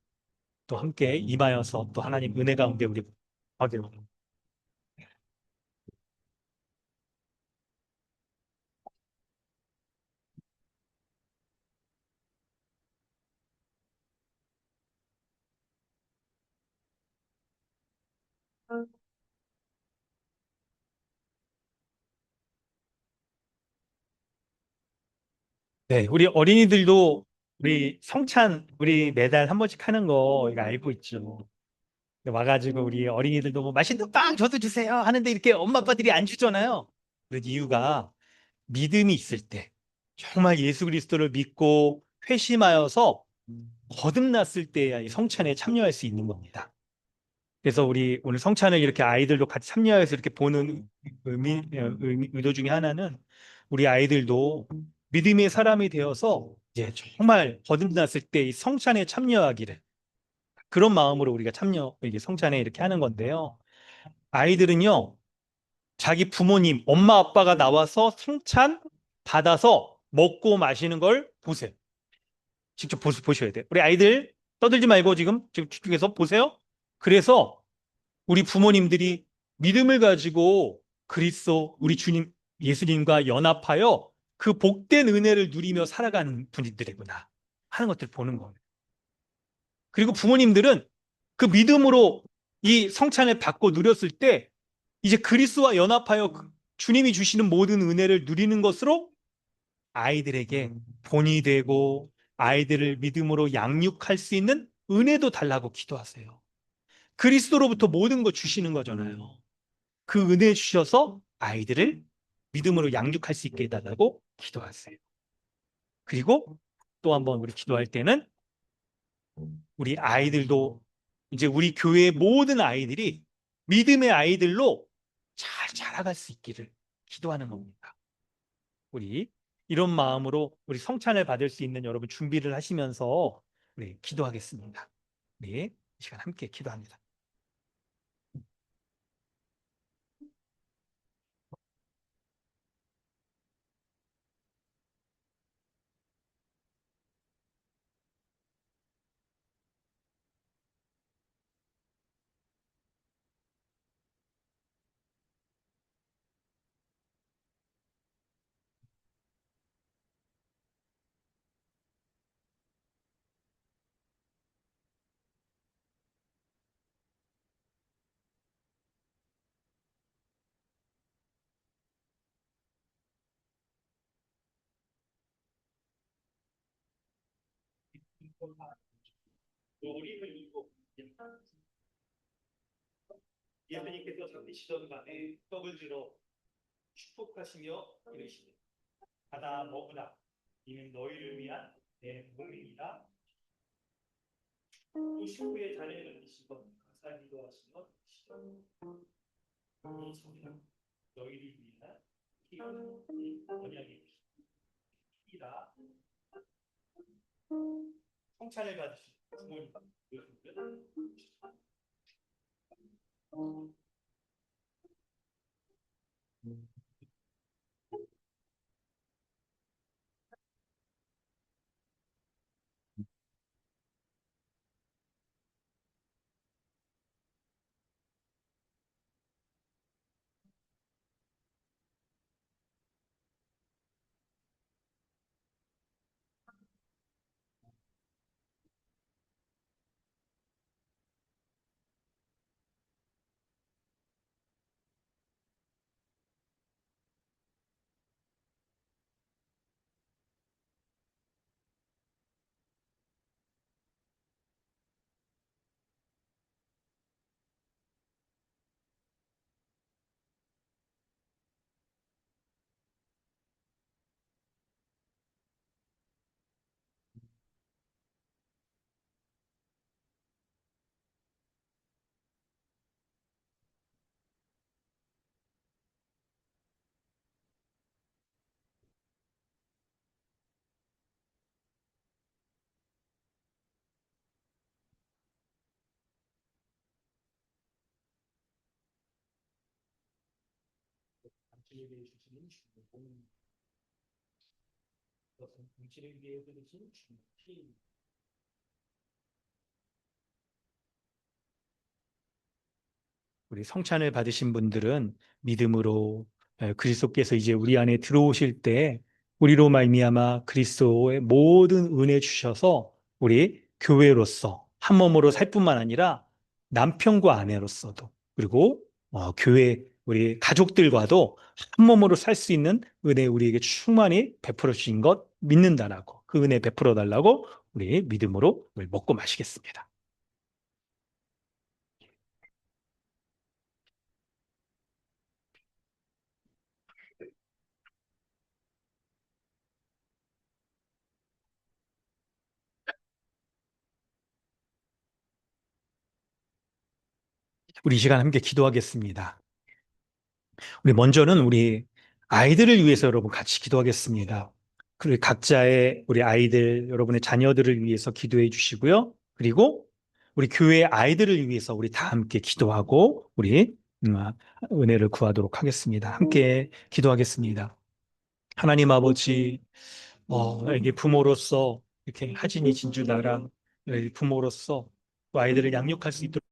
또 함께 임하여서 또 하나님 은혜 가운데 우리 하기로 합니다. 네, 우리 어린이들도 우리 성찬 우리 매달 한 번씩 하는 거 이거 알고 있죠. 와가지고 우리 어린이들도 뭐 맛있는 빵 저도 주세요 하는데 이렇게 엄마 아빠들이 안 주잖아요. 그 이유가 믿음이 있을 때 정말 예수 그리스도를 믿고 회심하여서 거듭났을 때야 이 성찬에 참여할 수 있는 겁니다. 그래서 우리 오늘 성찬을 이렇게 아이들도 같이 참여해서 이렇게 보는 의도 중에 하나는 우리 아이들도 믿음의 사람이 되어서 이제 정말 거듭났을 때 이 성찬에 참여하기를 그런 마음으로 우리가 이게 성찬에 이렇게 하는 건데요. 아이들은요, 자기 부모님, 엄마 아빠가 나와서 성찬 받아서 먹고 마시는 걸 보세요. 직접 보셔야 돼요. 우리 아이들 떠들지 말고 지금 집중해서 보세요. 그래서 우리 부모님들이 믿음을 가지고 그리스도 우리 주님 예수님과 연합하여 그 복된 은혜를 누리며 살아가는 분들이구나 하는 것들을 보는 거예요. 그리고 부모님들은 그 믿음으로 이 성찬을 받고 누렸을 때 이제 그리스도와 연합하여 주님이 주시는 모든 은혜를 누리는 것으로 아이들에게 본이 되고 아이들을 믿음으로 양육할 수 있는 은혜도 달라고 기도하세요. 그리스도로부터 모든 거 주시는 거잖아요. 그 은혜 주셔서 아이들을 믿음으로 양육할 수 있게 해달라고 기도하세요. 그리고 또 한번 우리 기도할 때는 우리 아이들도 이제 우리 교회의 모든 아이들이 믿음의 아이들로 잘 자라갈 수 있기를 기도하는 겁니다. 우리 이런 마음으로 우리 성찬을 받을 수 있는 여러분 준비를 하시면서 우리 기도하겠습니다. 우리 이 시간 함께 기도합니다. 예수님께서 잡히시던 밤에 떡을 들어 축복하시며 이르시되 받아 먹으라 이는 너희를 위한 내 몸이니라. 또 식후에 잔을 드시고 감사 기도하시며 이 성령 너희를 위한 언약의 피라. 성찬을 받으신 부모님 여러분들 우리 성찬을 받으신 분들은 믿음으로 그리스도께서 이제 우리 안에 들어오실 때 우리로 말미암아 그리스도의 모든 은혜 주셔서 우리 교회로서 한 몸으로 살 뿐만 아니라 남편과 아내로서도 그리고 교회 우리 가족들과도 한 몸으로 살 수 있는 은혜 우리에게 충만히 베풀어 주신 것 믿는다라고 그 은혜 베풀어 달라고 우리 믿음으로 먹고 마시겠습니다. 우리 이 시간 함께 기도하겠습니다. 우리 먼저는 우리 아이들을 위해서 여러분 같이 기도하겠습니다. 그리고 각자의 우리 아이들, 여러분의 자녀들을 위해서 기도해 주시고요. 그리고 우리 교회 아이들을 위해서 우리 다 함께 기도하고 우리 은혜를 구하도록 하겠습니다. 함께 기도하겠습니다. 하나님 아버지, 이게 부모로서 이렇게 하진이 진주나라 부모로서 또 아이들을 양육할 수 있도록